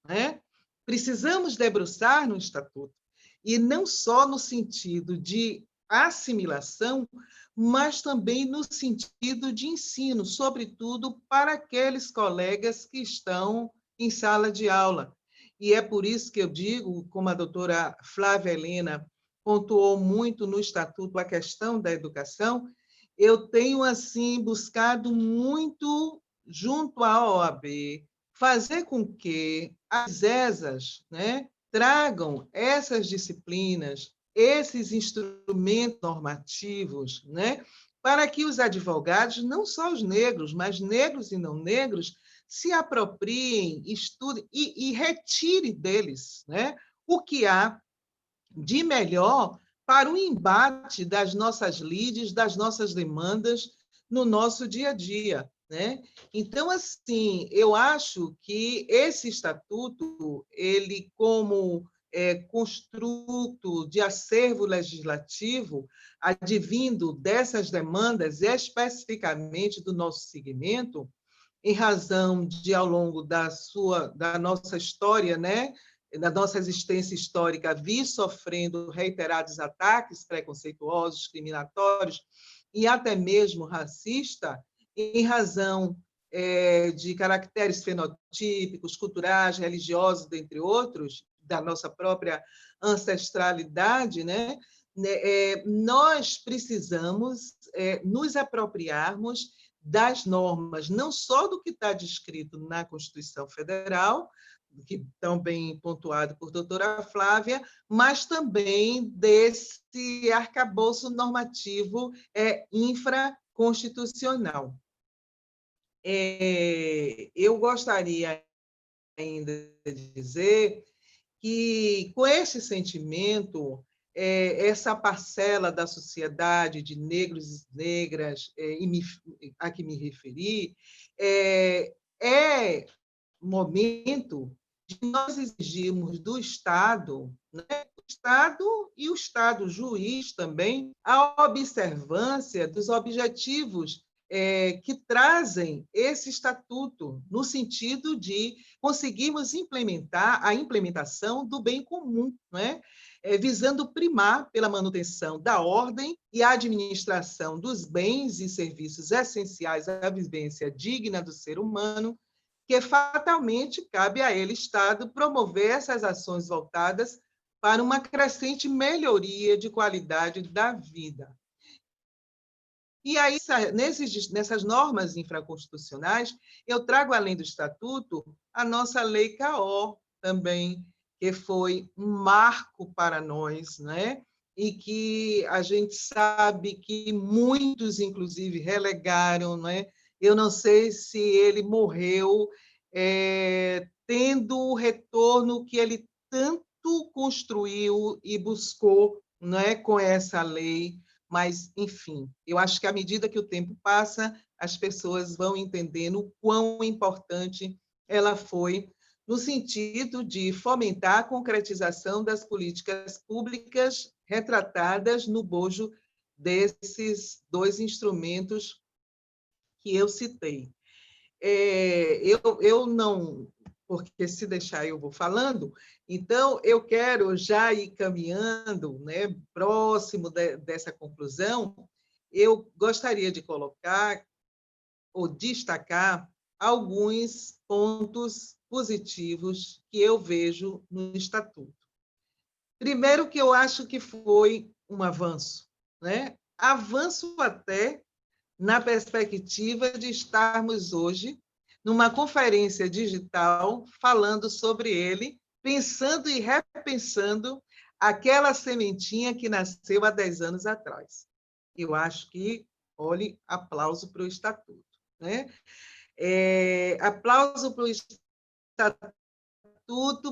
né? Precisamos debruçar no Estatuto, e não só no sentido de assimilação, mas também no sentido de ensino, sobretudo para aqueles colegas que estão em sala de aula. E é por isso que eu digo, como a doutora Flávia Helena pontuou muito no Estatuto a questão da educação, eu tenho assim buscado muito, junto à OAB, fazer com que as ESAs, né, tragam essas disciplinas, esses instrumentos normativos, né, para que os advogados, não só os negros, mas negros e não negros, se apropriem, estudem e retirem deles, né, o que há de melhor para o embate das nossas lides, das nossas demandas no nosso dia a dia, né? Então, assim, eu acho que esse estatuto, ele como construto de acervo legislativo, advindo dessas demandas, especificamente do nosso segmento, em razão de, ao longo da nossa história, né, da nossa existência histórica, vir sofrendo reiterados ataques preconceituosos, discriminatórios e até mesmo racista, em razão de caracteres fenotípicos, culturais, religiosos, dentre outros, da nossa própria ancestralidade, né? Nós precisamos nos apropriarmos das normas, não só do que está descrito na Constituição Federal, que tão bem pontuado por doutora Flávia, mas também desse arcabouço normativo infraconstitucional. Eu gostaria ainda de dizer que, com esse sentimento, essa parcela da sociedade de negros e negras a que me referi, é momento de nós exigirmos do Estado, né, o Estado e o Estado juiz também, a observância dos objetivos que trazem esse estatuto, no sentido de conseguirmos implementar a implementação do bem comum, não é? Visando primar pela manutenção da ordem e a administração dos bens e serviços essenciais à vivência digna do ser humano, que fatalmente cabe a ele, Estado, promover essas ações voltadas para uma crescente melhoria de qualidade da vida. E aí, nessas normas infraconstitucionais, eu trago, além do Estatuto, a nossa Lei CAO também, que foi um marco para nós, né? E que a gente sabe que muitos, inclusive, relegaram, né? Eu não sei se ele morreu tendo o retorno que ele tanto construiu e buscou, né, com essa lei. Mas, enfim, eu acho que à medida que o tempo passa, as pessoas vão entendendo o quão importante ela foi no sentido de fomentar a concretização das políticas públicas retratadas no bojo desses dois instrumentos que eu citei. Eu não, porque se deixar eu vou falando, então eu quero já ir caminhando, né, próximo dessa conclusão. Eu gostaria de colocar ou destacar alguns pontos positivos que eu vejo no Estatuto. Primeiro, que eu acho que foi um avanço, né? Avanço até na perspectiva de estarmos hoje numa conferência digital falando sobre ele, pensando e repensando aquela sementinha que nasceu há 10 anos atrás. Eu acho que, olhe, aplauso para o Estatuto, né? Aplauso para o Estatuto,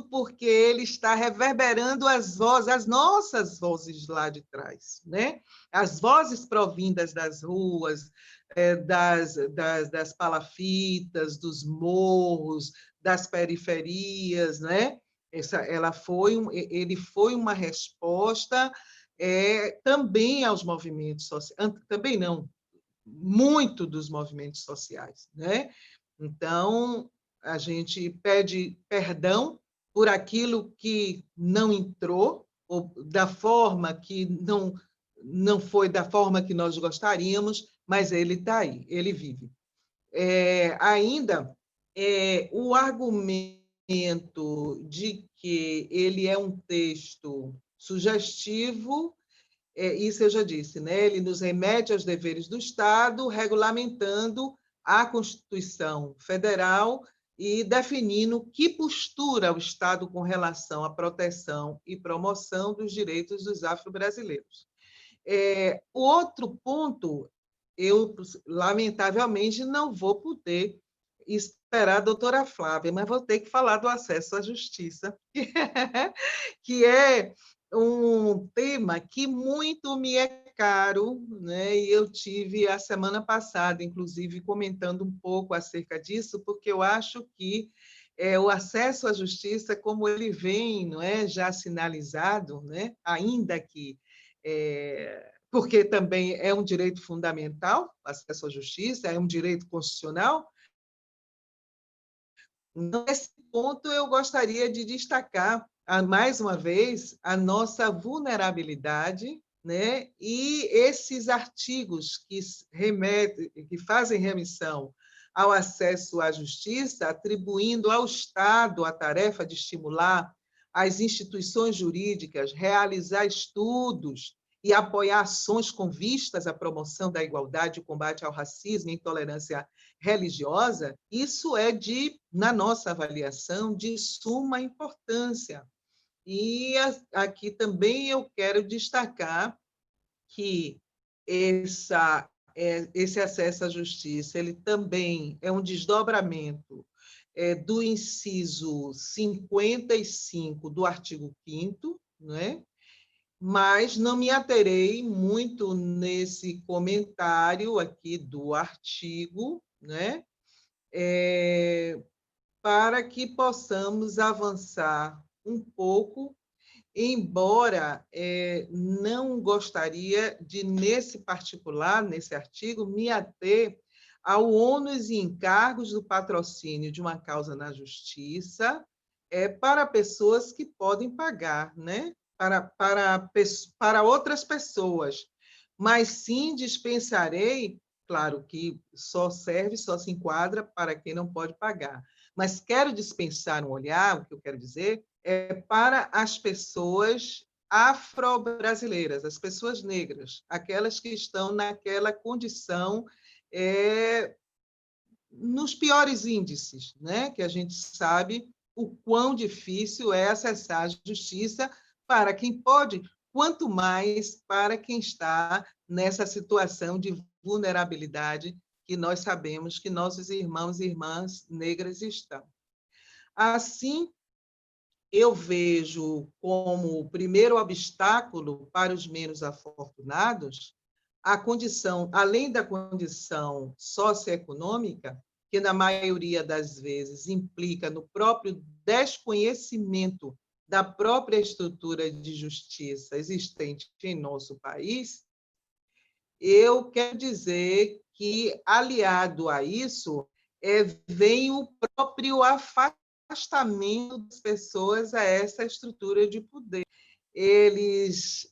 porque ele está reverberando as vozes, as nossas vozes lá de trás, né? As vozes provindas das ruas, das palafitas, dos morros, das periferias, né? Ele foi uma resposta também aos movimentos sociais, também não, muito dos movimentos sociais, né? Então, a gente pede perdão por aquilo que não entrou, ou da forma que não foi da forma que nós gostaríamos, mas ele está aí, ele vive. Ainda, o argumento de que ele é um texto sugestivo, isso eu já disse, né? Ele nos remete aos deveres do Estado, regulamentando a Constituição Federal e definindo que postura o Estado com relação à proteção e promoção dos direitos dos afro-brasileiros. O outro ponto, eu, lamentavelmente, não vou poder esperar a doutora Flávia, mas vou ter que falar do acesso à justiça, que é um tema que muito me é caro, né? E eu tive a semana passada, inclusive, comentando um pouco acerca disso, porque eu acho que o acesso à justiça, como ele vem, não é, já sinalizado, né? Ainda que porque também é um direito fundamental, acesso à justiça, é um direito constitucional. Nesse ponto, eu gostaria de destacar, mais uma vez, a nossa vulnerabilidade, né? E esses artigos que fazem remissão ao acesso à justiça, atribuindo ao Estado a tarefa de estimular as instituições jurídicas, realizar estudos e apoiar ações com vistas à promoção da igualdade e combate ao racismo e intolerância religiosa, isso na nossa avaliação, de suma importância. E aqui também eu quero destacar que esse acesso à justiça ele também é um desdobramento do inciso 55 do artigo 5º, né? Mas não me aterei muito nesse comentário aqui do artigo, né? Para que possamos avançar um pouco, embora não gostaria de, nesse particular, nesse artigo, me ater ao ônus e encargos do patrocínio de uma causa na justiça para pessoas que podem pagar, né? Para outras pessoas, mas sim dispensarei, claro que só serve, só se enquadra para quem não pode pagar, mas quero dispensar um olhar, o que eu quero dizer, para as pessoas afro-brasileiras, as pessoas negras, aquelas que estão naquela condição nos piores índices, né? Que a gente sabe o quão difícil é acessar a justiça para quem pode, quanto mais para quem está nessa situação de vulnerabilidade que nós sabemos que nossos irmãos e irmãs negras estão. Assim, eu vejo como o primeiro obstáculo para os menos afortunados a condição, além da condição socioeconômica, que na maioria das vezes implica no próprio desconhecimento da própria estrutura de justiça existente em nosso país, eu quero dizer que, aliado a isso, vem o próprio afastamento das pessoas a essa estrutura de poder. Eles,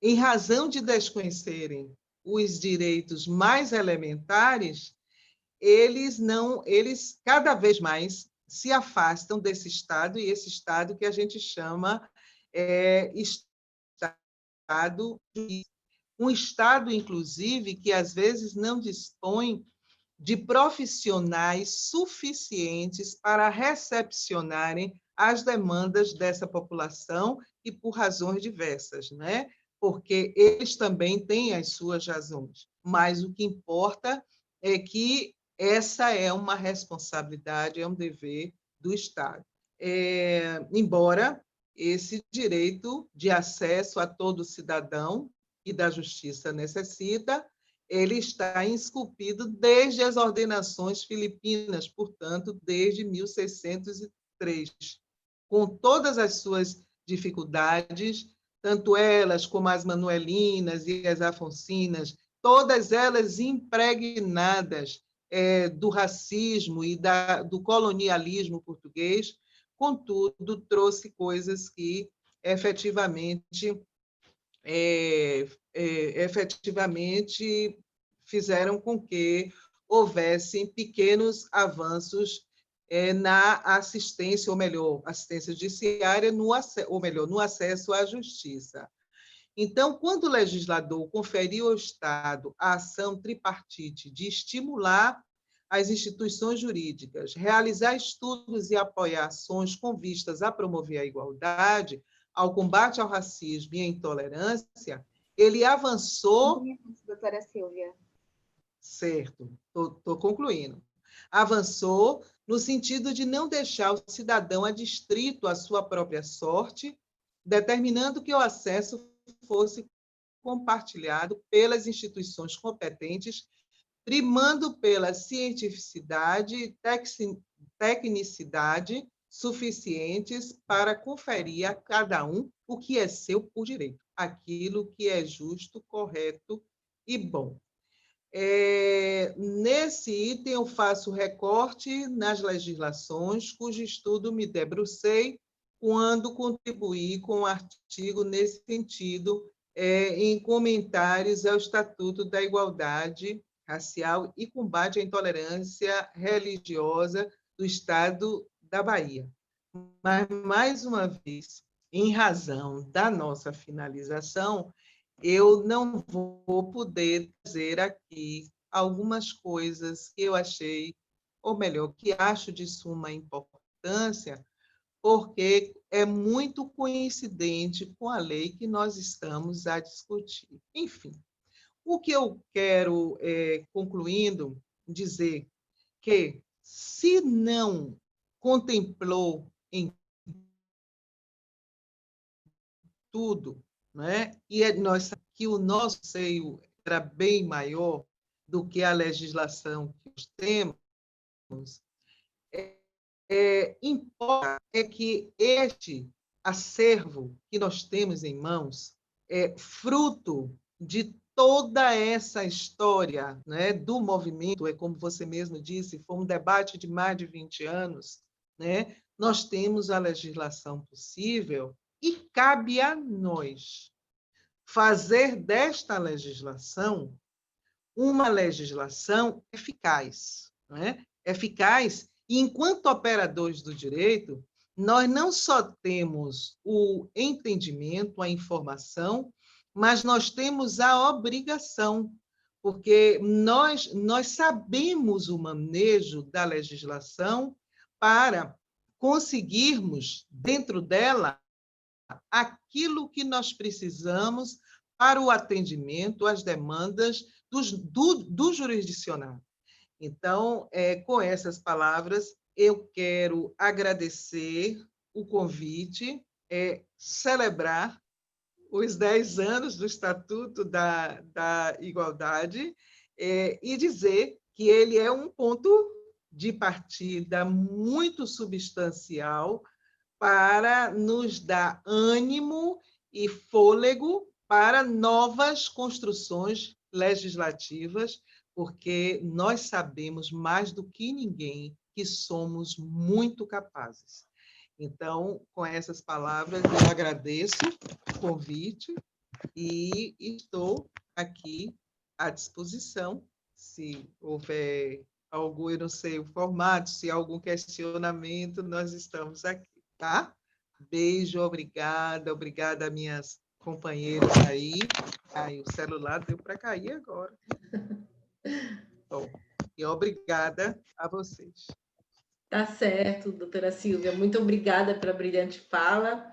em razão de desconhecerem os direitos mais elementares, eles cada vez mais se afastam desse Estado, e esse Estado que a gente chama Estado, um Estado, inclusive, que às vezes não dispõe de profissionais suficientes para recepcionarem as demandas dessa população e por razões diversas, né? Porque eles também têm as suas razões, mas o que importa é que essa é uma responsabilidade, é um dever do Estado. Embora esse direito de acesso a todo cidadão e da justiça necessita, ele está esculpido desde as ordenações filipinas, portanto, desde 1603, com todas as suas dificuldades, tanto elas como as manuelinas e as afonsinas, todas elas impregnadas do racismo e do colonialismo português, contudo, trouxe coisas que efetivamente fizeram com que houvessem pequenos avanços na assistência, ou melhor, assistência judiciária, no acesso à justiça. Então, quando o legislador conferiu ao Estado a ação tripartite de estimular as instituições jurídicas, realizar estudos e apoiar ações com vistas a promover a igualdade, ao combate ao racismo e à intolerância, ele avançou... Doutora Silvia. Certo, estou concluindo. Avançou no sentido de não deixar o cidadão adstrito à sua própria sorte, determinando que o acesso fosse compartilhado pelas instituições competentes, primando pela cientificidade e tecnicidade suficientes para conferir a cada um o que é seu por direito, aquilo que é justo, correto e bom. Nesse item, eu faço recorte nas legislações, cujo estudo me debrucei quando contribuí com o artigo nesse sentido, em comentários ao Estatuto da Igualdade Racial e Combate à Intolerância Religiosa do Estado da Bahia. Mas, mais uma vez, em razão da nossa finalização, eu não vou poder dizer aqui algumas coisas que eu achei, ou melhor, que acho de suma importância, porque é muito coincidente com a lei que nós estamos a discutir. Enfim, o que eu quero, concluindo, dizer que, se não contemplou em tudo, né? E nós sabemos que o nosso seio era bem maior do que a legislação que nós temos. Importa é que este acervo que nós temos em mãos é fruto de toda essa história, né, do movimento, como você mesmo disse, foi um debate de mais de 20 anos, né? Nós temos a legislação possível e cabe a nós fazer desta legislação uma legislação eficaz, não é? Eficaz, e enquanto operadores do direito, nós não só temos o entendimento, a informação, mas nós temos a obrigação, porque nós sabemos o manejo da legislação para conseguirmos, dentro dela, aquilo que nós precisamos para o atendimento às demandas do jurisdicionado. Então, com essas palavras, eu quero agradecer o convite, celebrar os 10 anos do Estatuto da Igualdade e dizer que ele é um ponto de partida muito substancial para nos dar ânimo e fôlego para novas construções legislativas, porque nós sabemos mais do que ninguém que somos muito capazes. Então, com essas palavras, eu agradeço o convite e estou aqui à disposição. Se houver algum, eu não sei o formato, se há algum questionamento, nós estamos aqui, tá? Beijo, obrigada, obrigada a minhas companheiras aí. Ai, o celular deu para cair agora. Bom, e obrigada a vocês. Tá certo, doutora Silvia. Muito obrigada pela brilhante fala.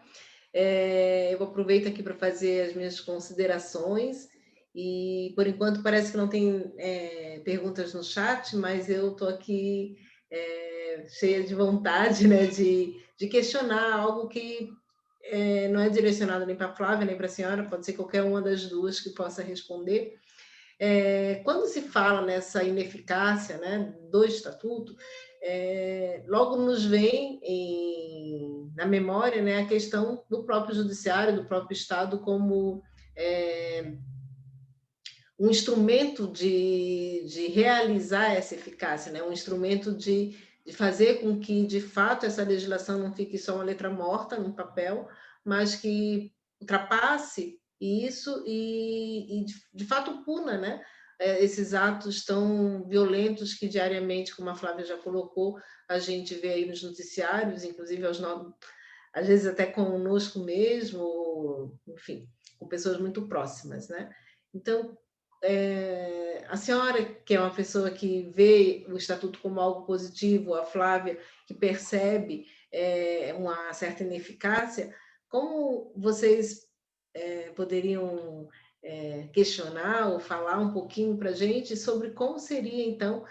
Eu aproveito aqui para fazer as minhas considerações e, por enquanto, parece que não tem perguntas no chat, mas eu estou aqui cheia de vontade, né, de questionar algo que não é direcionado nem para a Flávia, nem para a senhora, pode ser qualquer uma das duas que possa responder. Quando se fala nessa ineficácia, né, do Estatuto, logo nos vem na memória, né, a questão do próprio judiciário, do próprio Estado como um instrumento de realizar essa eficácia, né, um instrumento de fazer com que, de fato, essa legislação não fique só uma letra morta no papel, mas que ultrapasse isso e de fato, puna, né, esses atos tão violentos que diariamente, como a Flávia já colocou, a gente vê aí nos noticiários, inclusive às vezes até conosco mesmo, enfim, com pessoas muito próximas, né? Então, a senhora, que é uma pessoa que vê o Estatuto como algo positivo, a Flávia, que percebe uma certa ineficácia, como vocês poderiam questionar ou falar um pouquinho para a gente sobre como seria, então,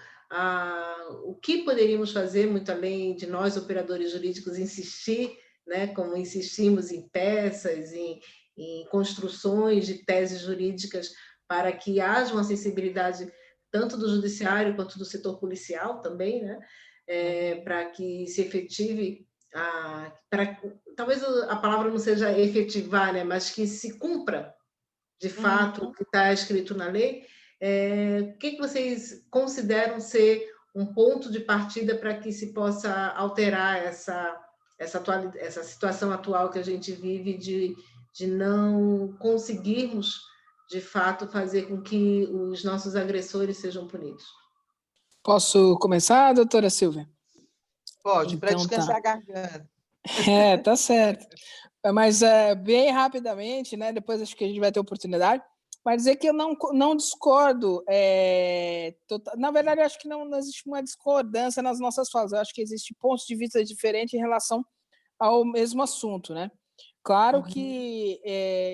o que poderíamos fazer, muito além de nós, operadores jurídicos, insistir, né, como insistimos em peças, em construções de teses jurídicas, para que haja uma sensibilidade tanto do judiciário quanto do setor policial também, né, para que se efetive, talvez a palavra não seja efetivar, né, mas que se cumpra de fato o que está escrito na lei. O que vocês consideram ser um ponto de partida para que se possa alterar essa situação atual que a gente vive de não conseguirmos, de fato, fazer com que os nossos agressores sejam punidos? Posso começar, doutora Silvia? Pode, então, para descansar a garganta. Tá certo. Mas bem rapidamente, né? Depois acho que a gente vai ter oportunidade, mas dizer que eu não discordo. Na verdade, eu acho que não existe uma discordância nas nossas falas. Eu acho que existem pontos de vista diferentes em relação ao mesmo assunto, né? Claro que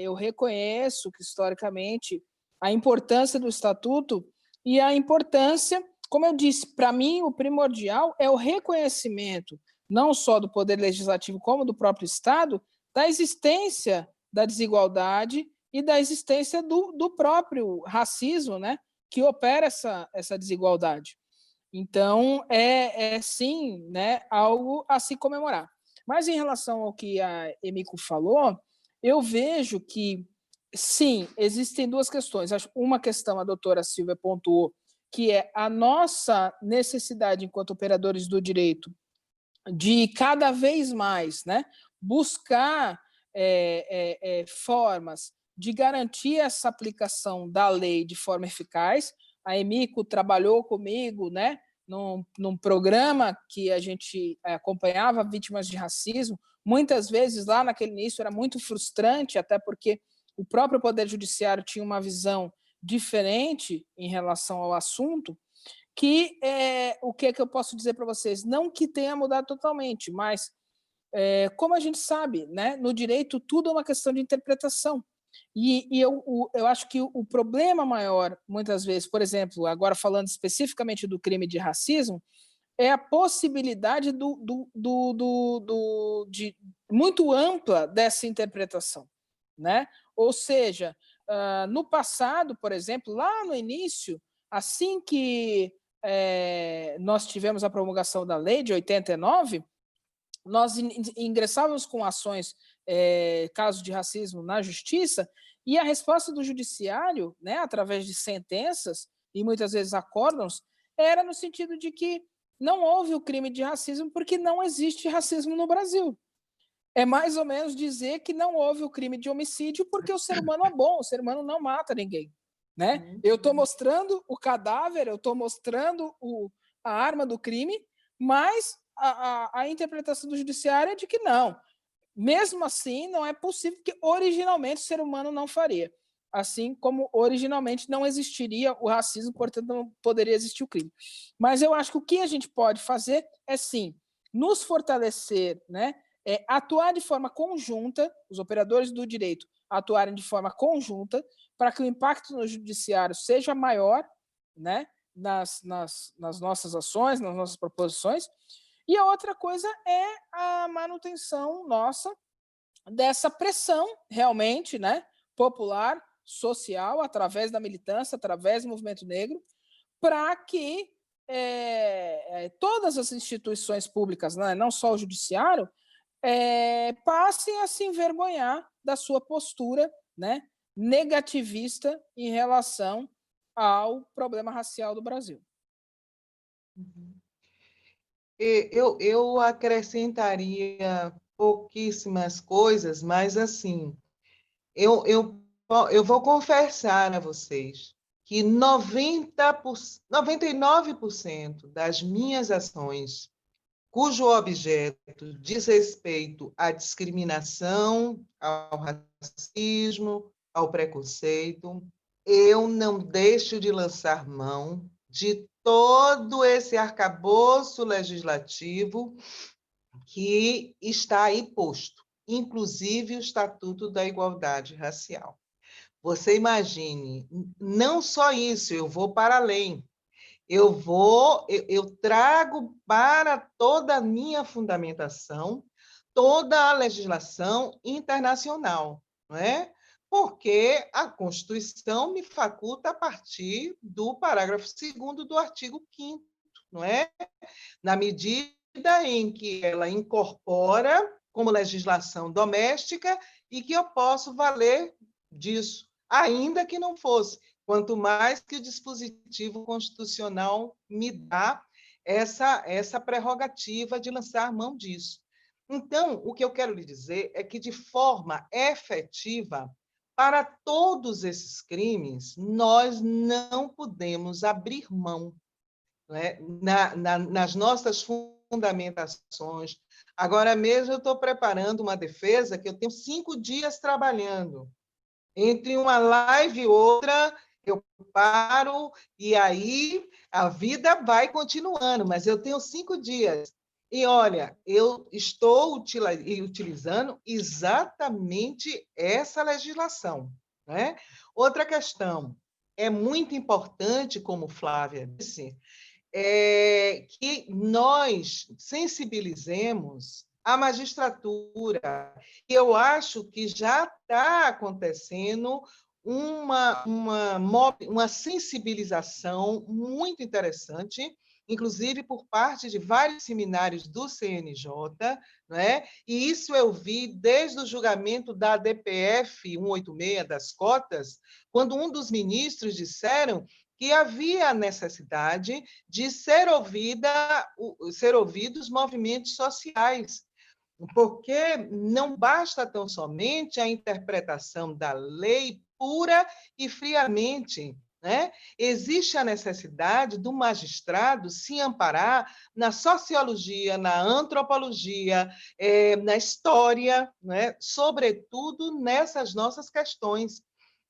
eu reconheço que, historicamente, a importância do Estatuto e a importância, como eu disse, para mim, o primordial é o reconhecimento não só do Poder Legislativo, como do próprio Estado, da existência da desigualdade e da existência do próprio racismo, né, que opera essa desigualdade. Então, sim, né, algo a se comemorar. Mas em relação ao que a Emiko falou, eu vejo que, sim, existem duas questões. Uma questão a doutora Silvia pontuou, que é a nossa necessidade, enquanto operadores do direito, de cada vez mais, né, buscar formas de garantir essa aplicação da lei de forma eficaz. A Emiko trabalhou comigo, né, num programa que a gente acompanhava vítimas de racismo. Muitas vezes, lá naquele início, era muito frustrante, até porque o próprio Poder Judiciário tinha uma visão diferente em relação ao assunto, que o que eu posso dizer para vocês? Não que tenha mudado totalmente, mas, como a gente sabe, né, no direito tudo é uma questão de interpretação. E eu acho que o problema maior, muitas vezes, por exemplo, agora falando especificamente do crime de racismo, é a possibilidade de muito ampla dessa interpretação, né? Ou seja, no passado, por exemplo, lá no início, assim que nós tivemos a promulgação da lei de 89, nós ingressávamos com ações, casos de racismo na justiça, e a resposta do judiciário, né, através de sentenças e muitas vezes acórdãos, era no sentido de que não houve o crime de racismo porque não existe racismo no Brasil. É mais ou menos dizer que não houve o crime de homicídio porque o ser humano é bom, o ser humano não mata ninguém, né? Eu estou mostrando o cadáver, eu estou mostrando a arma do crime, mas a interpretação do judiciário é de que não. Mesmo assim, não é possível, porque originalmente o ser humano não faria. Assim como originalmente não existiria o racismo, portanto não poderia existir o crime. Mas eu acho que o que a gente pode fazer é, sim, nos fortalecer, né? Atuar de forma conjunta, os operadores do direito atuarem de forma conjunta, para que o impacto no judiciário seja maior, né? nas nossas ações, nas nossas proposições. E a outra coisa é a manutenção nossa dessa pressão realmente, né, popular, social, através da militância, através do movimento negro, para que todas as instituições públicas, né, não só o judiciário, passem a se envergonhar da sua postura, né, negativista em relação ao problema racial do Brasil. Eu acrescentaria pouquíssimas coisas, mas assim, eu vou confessar a vocês que 99% das minhas ações, cujo objeto diz respeito à discriminação, ao racismo, ao preconceito, eu não deixo de lançar mão de todo esse arcabouço legislativo que está aí posto, inclusive o Estatuto da Igualdade Racial. Você imagine, não só isso, eu vou para além. Eu trago para toda a minha fundamentação toda a legislação internacional, não é? Porque a Constituição me faculta a partir do parágrafo 2º do artigo 5º, não é? Na medida em que ela incorpora como legislação doméstica e que eu posso valer disso, ainda que não fosse, quanto mais que o dispositivo constitucional me dá essa prerrogativa de lançar mão disso. Então, o que eu quero lhe dizer é que, de forma efetiva, para todos esses crimes, nós não podemos abrir mão, não é? Nas nossas fundamentações. Agora mesmo eu estou preparando uma defesa que eu tenho 5 dias trabalhando. Entre uma live e outra, eu paro, e aí a vida vai continuando, mas eu tenho 5 dias. E, olha, eu estou utilizando exatamente essa legislação, né? Outra questão, é muito importante, como Flávia disse, que nós sensibilizemos a magistratura. E eu acho que já está acontecendo uma sensibilização muito interessante, inclusive por parte de vários seminários do CNJ, não é? E isso eu vi desde o julgamento da DPF 186 das cotas, quando um dos ministros disseram que havia a necessidade de ser ouvidos movimentos sociais, porque não basta tão somente a interpretação da lei pura e friamente, né? Existe a necessidade do magistrado se amparar na sociologia, na antropologia, na história, né? Sobretudo nessas nossas questões.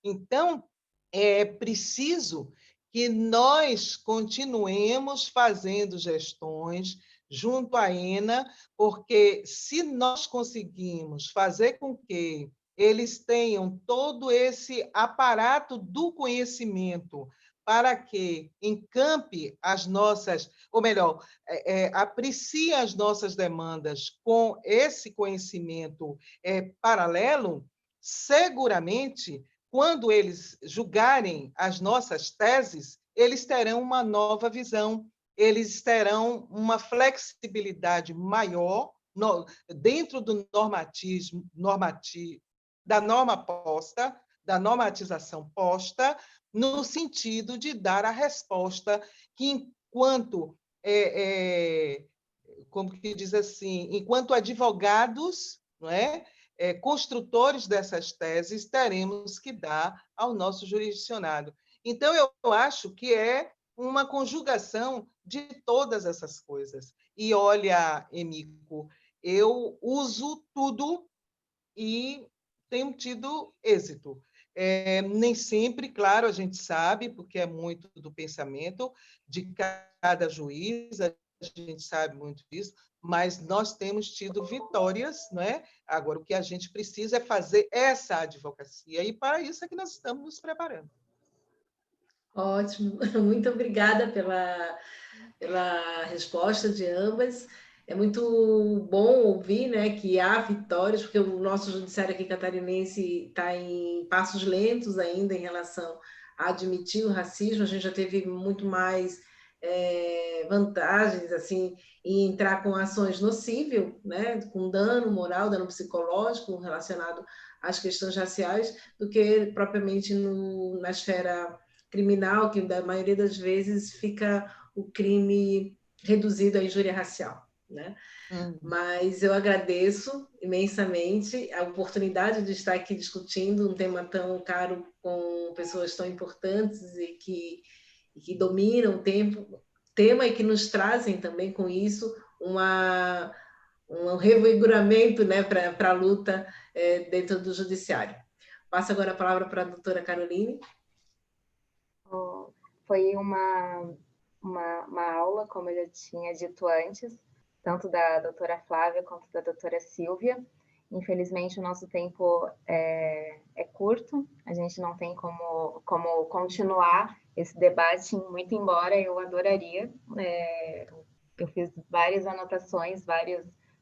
Então, é preciso que nós continuemos fazendo gestões junto à ENA, porque se nós conseguimos fazer com que eles tenham todo esse aparato do conhecimento para que encampe as nossas, ou melhor, aprecie as nossas demandas com esse conhecimento paralelo, seguramente, quando eles julgarem as nossas teses, eles terão uma nova visão, eles terão uma flexibilidade maior dentro do da norma posta, da normatização posta, no sentido de dar a resposta que, enquanto, como que diz assim, enquanto advogados, não é? Construtores dessas teses, teremos que dar ao nosso jurisdicionado. Então, eu acho que é uma conjugação de todas essas coisas. E olha, Emico, eu uso tudo e tenho tido êxito. Nem sempre, claro, a gente sabe, porque é muito do pensamento de cada juiz, a gente sabe muito disso, mas nós temos tido vitórias, não é? Agora, o que a gente precisa é fazer essa advocacia, e para isso é que nós estamos nos preparando. Ótimo, muito obrigada pela resposta de ambas. É muito bom ouvir, né, que há vitórias, porque o nosso judiciário aqui catarinense está em passos lentos ainda em relação a admitir o racismo. A gente já teve muito mais vantagens assim em entrar com ações no cível, né, com dano moral, dano psicológico relacionado às questões raciais, do que propriamente na esfera criminal, que da maioria das vezes fica o crime reduzido à injúria racial, né? Mas eu agradeço imensamente a oportunidade de estar aqui discutindo um tema tão caro com pessoas tão importantes e que dominam o tema e que nos trazem também com isso um revigoramento, né, para a luta dentro do judiciário. Passo agora a palavra para a doutora Caroline. Foi uma aula, como eu já tinha dito antes, tanto da doutora Flávia quanto da doutora Silvia. Infelizmente, o nosso tempo é curto, a gente não tem como continuar esse debate, muito embora eu adoraria. Eu fiz várias anotações,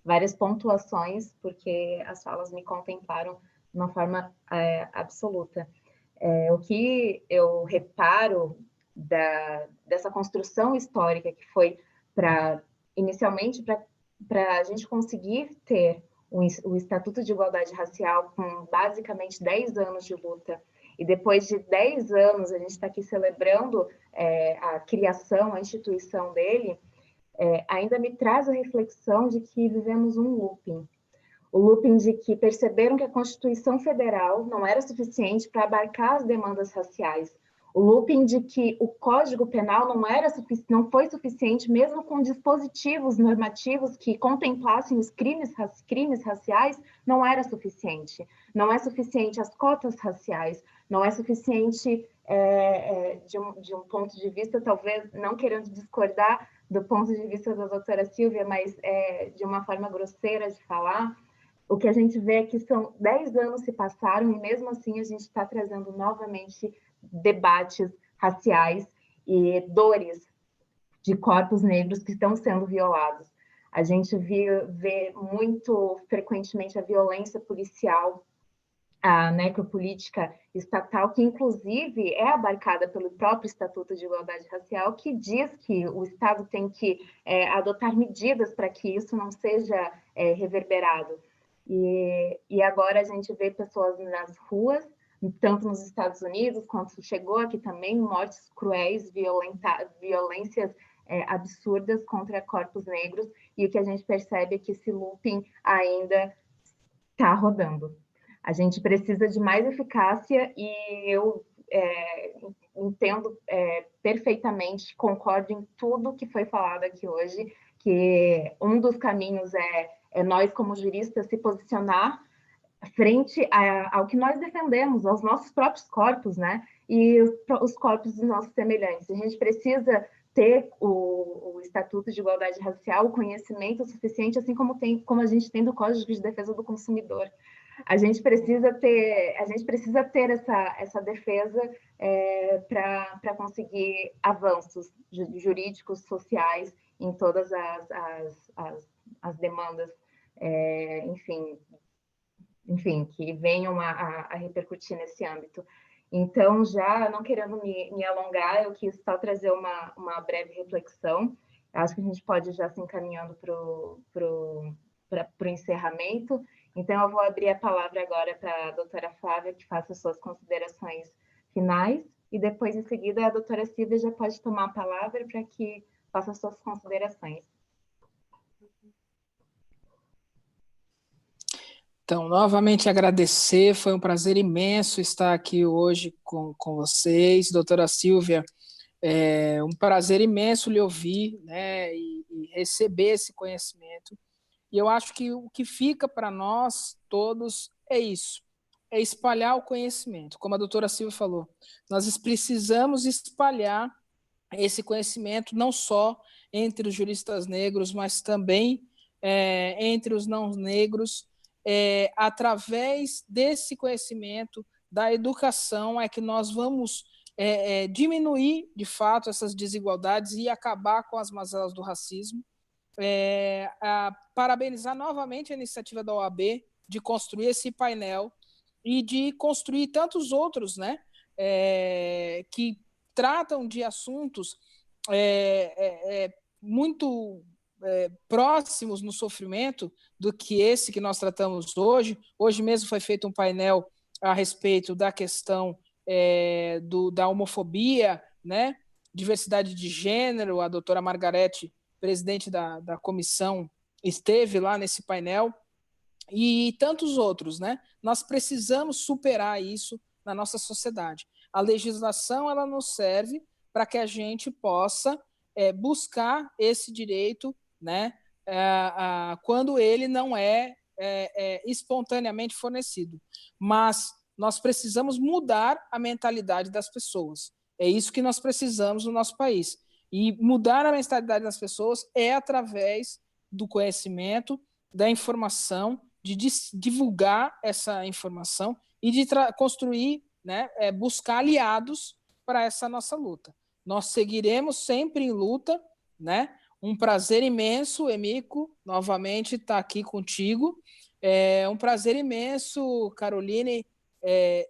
várias pontuações, porque as falas me contemplaram de uma forma absoluta. O que eu reparo dessa construção histórica que foi inicialmente para a gente conseguir ter o Estatuto de Igualdade Racial com basicamente 10 anos de luta, e depois de 10 anos a gente está aqui celebrando a criação, a instituição dele, ainda me traz a reflexão de que vivemos um looping. O looping de que perceberam que a Constituição Federal não era suficiente para abarcar as demandas raciais. O looping de que o Código Penal não foi suficiente, mesmo com dispositivos normativos que contemplassem os crimes raciais, não era suficiente. Não é suficiente as cotas raciais, não é suficiente, de um ponto de vista, talvez, não querendo discordar do ponto de vista da doutora Silvia, mas de uma forma grosseira de falar. O que a gente vê é que são 10 anos se passaram e, mesmo assim, a gente está trazendo novamente debates raciais e dores de corpos negros que estão sendo violados. A gente vê muito frequentemente a violência policial, a necropolítica estatal, que inclusive é abarcada pelo próprio Estatuto de Igualdade Racial, que diz que o Estado tem que adotar medidas para que isso não seja reverberado. E agora a gente vê pessoas nas ruas, tanto nos Estados Unidos, quanto chegou aqui também, mortes cruéis, violências absurdas contra corpos negros, e o que a gente percebe é que esse looping ainda está rodando. A gente precisa de mais eficácia e eu entendo perfeitamente, concordo em tudo que foi falado aqui hoje, que um dos caminhos é nós, como juristas, se posicionar frente ao que nós defendemos, aos nossos próprios corpos, né? E os corpos dos nossos semelhantes. A gente precisa ter o Estatuto de Igualdade Racial, o conhecimento suficiente, assim como a gente tem do Código de Defesa do Consumidor. A gente precisa ter essa defesa para conseguir avanços jurídicos, sociais, em todas as demandas, enfim, que venham a repercutir nesse âmbito. Então, já não querendo me alongar, eu quis só trazer uma breve reflexão. Acho que a gente pode já se encaminhando para o encerramento. Então, eu vou abrir a palavra agora para a doutora Flávia, que faça suas considerações finais, e depois, em seguida, a doutora Silvia já pode tomar a palavra para que faça suas considerações. Então, novamente agradecer, foi um prazer imenso estar aqui hoje com vocês. Doutora Silvia, é um prazer imenso lhe ouvir, né, e receber esse conhecimento. E eu acho que o que fica para nós todos é isso, é espalhar o conhecimento. Como a doutora Silvia falou, nós precisamos espalhar esse conhecimento não só entre os juristas negros, mas também entre os não negros. Através desse conhecimento, da educação, é que nós vamos diminuir, de fato, essas desigualdades e acabar com as mazelas do racismo. Parabenizar novamente a iniciativa da OAB de construir esse painel e de construir tantos outros, né, que tratam de assuntos muito próximos no sofrimento do que esse que nós tratamos hoje. Hoje mesmo foi feito um painel a respeito da questão da homofobia, né, diversidade de gênero. A doutora Margarete, presidente da comissão, esteve lá nesse painel, e tantos outros, né? Nós precisamos superar isso na nossa sociedade. A legislação, ela nos serve para que a gente possa buscar esse direito, né, quando ele não é espontaneamente fornecido. Mas nós precisamos mudar a mentalidade das pessoas. É isso que nós precisamos no nosso país. E mudar a mentalidade das pessoas é através do conhecimento, da informação, de divulgar essa informação e de construir, né, buscar aliados para essa nossa luta. Nós seguiremos sempre em luta, né? Um prazer imenso, Emico, novamente estar aqui contigo. É um prazer imenso, Caroline.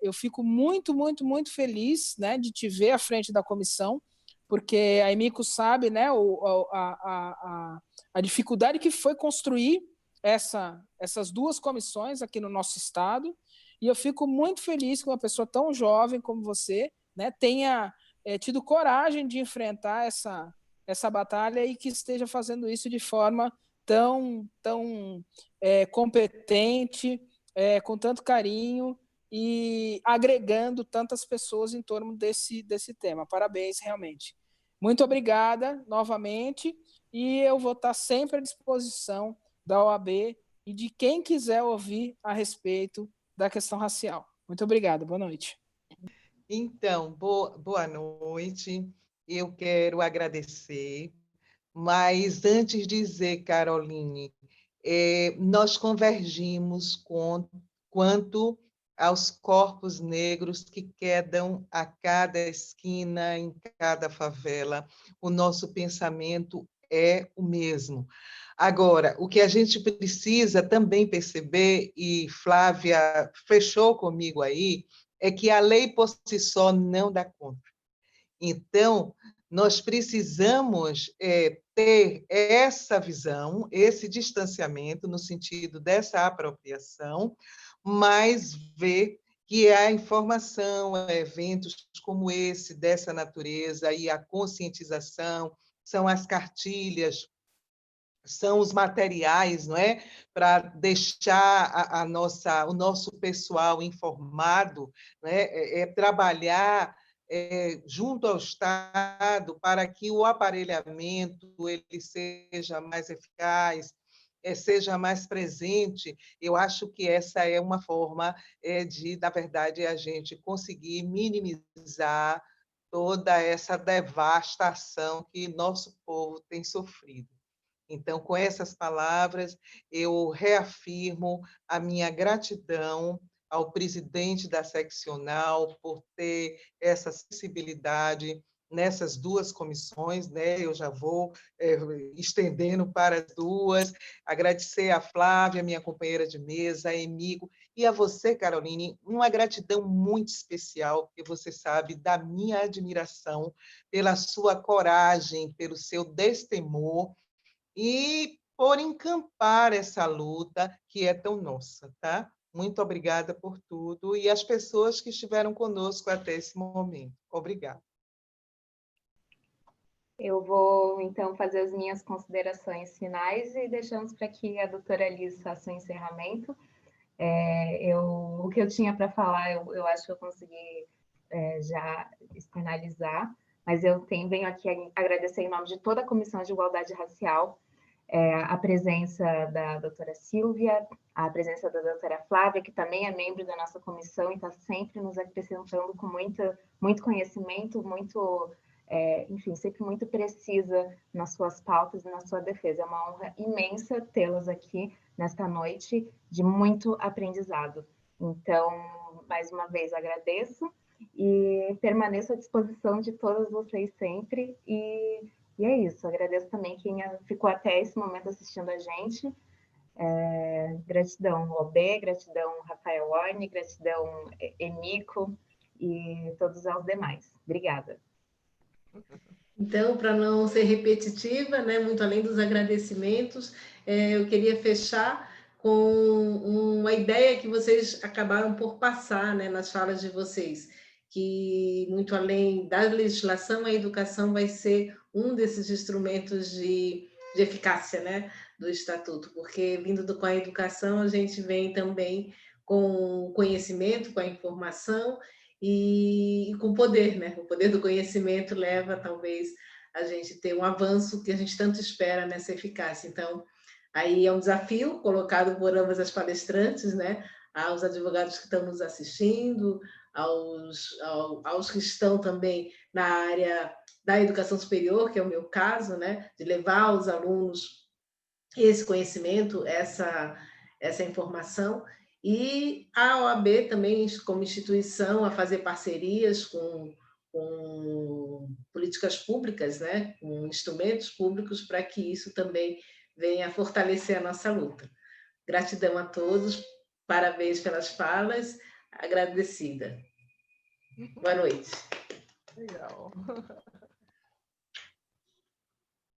Eu fico muito, muito, muito feliz, né, de te ver à frente da comissão, porque a Emico sabe, né, a dificuldade que foi construir essas duas comissões aqui no nosso estado, e eu fico muito feliz que uma pessoa tão jovem como você, né, tenha tido coragem de enfrentar essa batalha e que esteja fazendo isso de forma tão competente, com tanto carinho e agregando tantas pessoas em torno desse tema. Parabéns, realmente. Muito obrigada novamente, e eu vou estar sempre à disposição da OAB e de quem quiser ouvir a respeito da questão racial. Muito obrigado, boa noite. Então, boa noite. Eu quero agradecer, mas antes de dizer, Caroline, nós convergimos quanto aos corpos negros que quedam a cada esquina, em cada favela. O nosso pensamento é o mesmo. Agora, o que a gente precisa também perceber, e Flávia fechou comigo aí, é que a lei por si só não dá conta. Então, nós precisamos ter essa visão, esse distanciamento, no sentido dessa apropriação, mas ver que a informação, eventos como esse, dessa natureza, e a conscientização, são as cartilhas, são os materiais, não é, para deixar o nosso pessoal informado, né? Trabalhar junto ao Estado para que o aparelhamento ele seja mais eficaz, seja mais presente. Eu acho que essa é uma forma de, na verdade, a gente conseguir minimizar toda essa devastação que nosso povo tem sofrido. Então, com essas palavras, eu reafirmo a minha gratidão ao presidente da seccional por ter essa sensibilidade nessas duas comissões, né? Eu já vou estendendo para as duas. Agradecer a Flávia, minha companheira de mesa, a Emigo, e a você, Caroline, uma gratidão muito especial, porque você sabe da minha admiração pela sua coragem, pelo seu destemor, e por encampar essa luta que é tão nossa, tá? Muito obrigada por tudo e as pessoas que estiveram conosco até esse momento. Obrigada. Eu vou, então, fazer as minhas considerações finais e deixamos para que a doutora Liz faça o encerramento. O que eu tinha para falar, eu acho que eu consegui já externalizar, mas eu venho aqui agradecer em nome de toda a Comissão de Igualdade Racial, a presença da doutora Silvia, a presença da doutora Flávia, que também é membro da nossa comissão e está sempre nos acrescentando com muito conhecimento, enfim, sempre muito precisa nas suas pautas e na sua defesa. É uma honra imensa tê-las aqui nesta noite de muito aprendizado. Então, mais uma vez, agradeço e permaneço à disposição de todas vocês sempre. E é isso. Agradeço também quem ficou até esse momento assistindo a gente. Gratidão, OB, gratidão, Rafael Orne, gratidão, Emico e todos os demais. Obrigada. Então, para não ser repetitiva, né, muito além dos agradecimentos, eu queria fechar com uma ideia que vocês acabaram por passar, né, nas falas de vocês, que muito além da legislação, a educação vai ser um desses instrumentos de eficácia, né, do Estatuto, porque vindo com a educação, a gente vem também com o conhecimento, com a informação, e com o poder, né? O poder do conhecimento leva, talvez, a gente ter um avanço que a gente tanto espera nessa eficácia. Então, aí é um desafio colocado por ambas as palestrantes, né? Aos advogados que estão nos assistindo, aos que estão também na área da educação superior, que é o meu caso, né? De levar aos alunos esse conhecimento, essa informação, e a OAB também, como instituição, a fazer parcerias com políticas públicas, né? Com instrumentos públicos, para que isso também venha a fortalecer a nossa luta. Gratidão a todos, parabéns pelas falas, agradecida. Boa noite. Legal.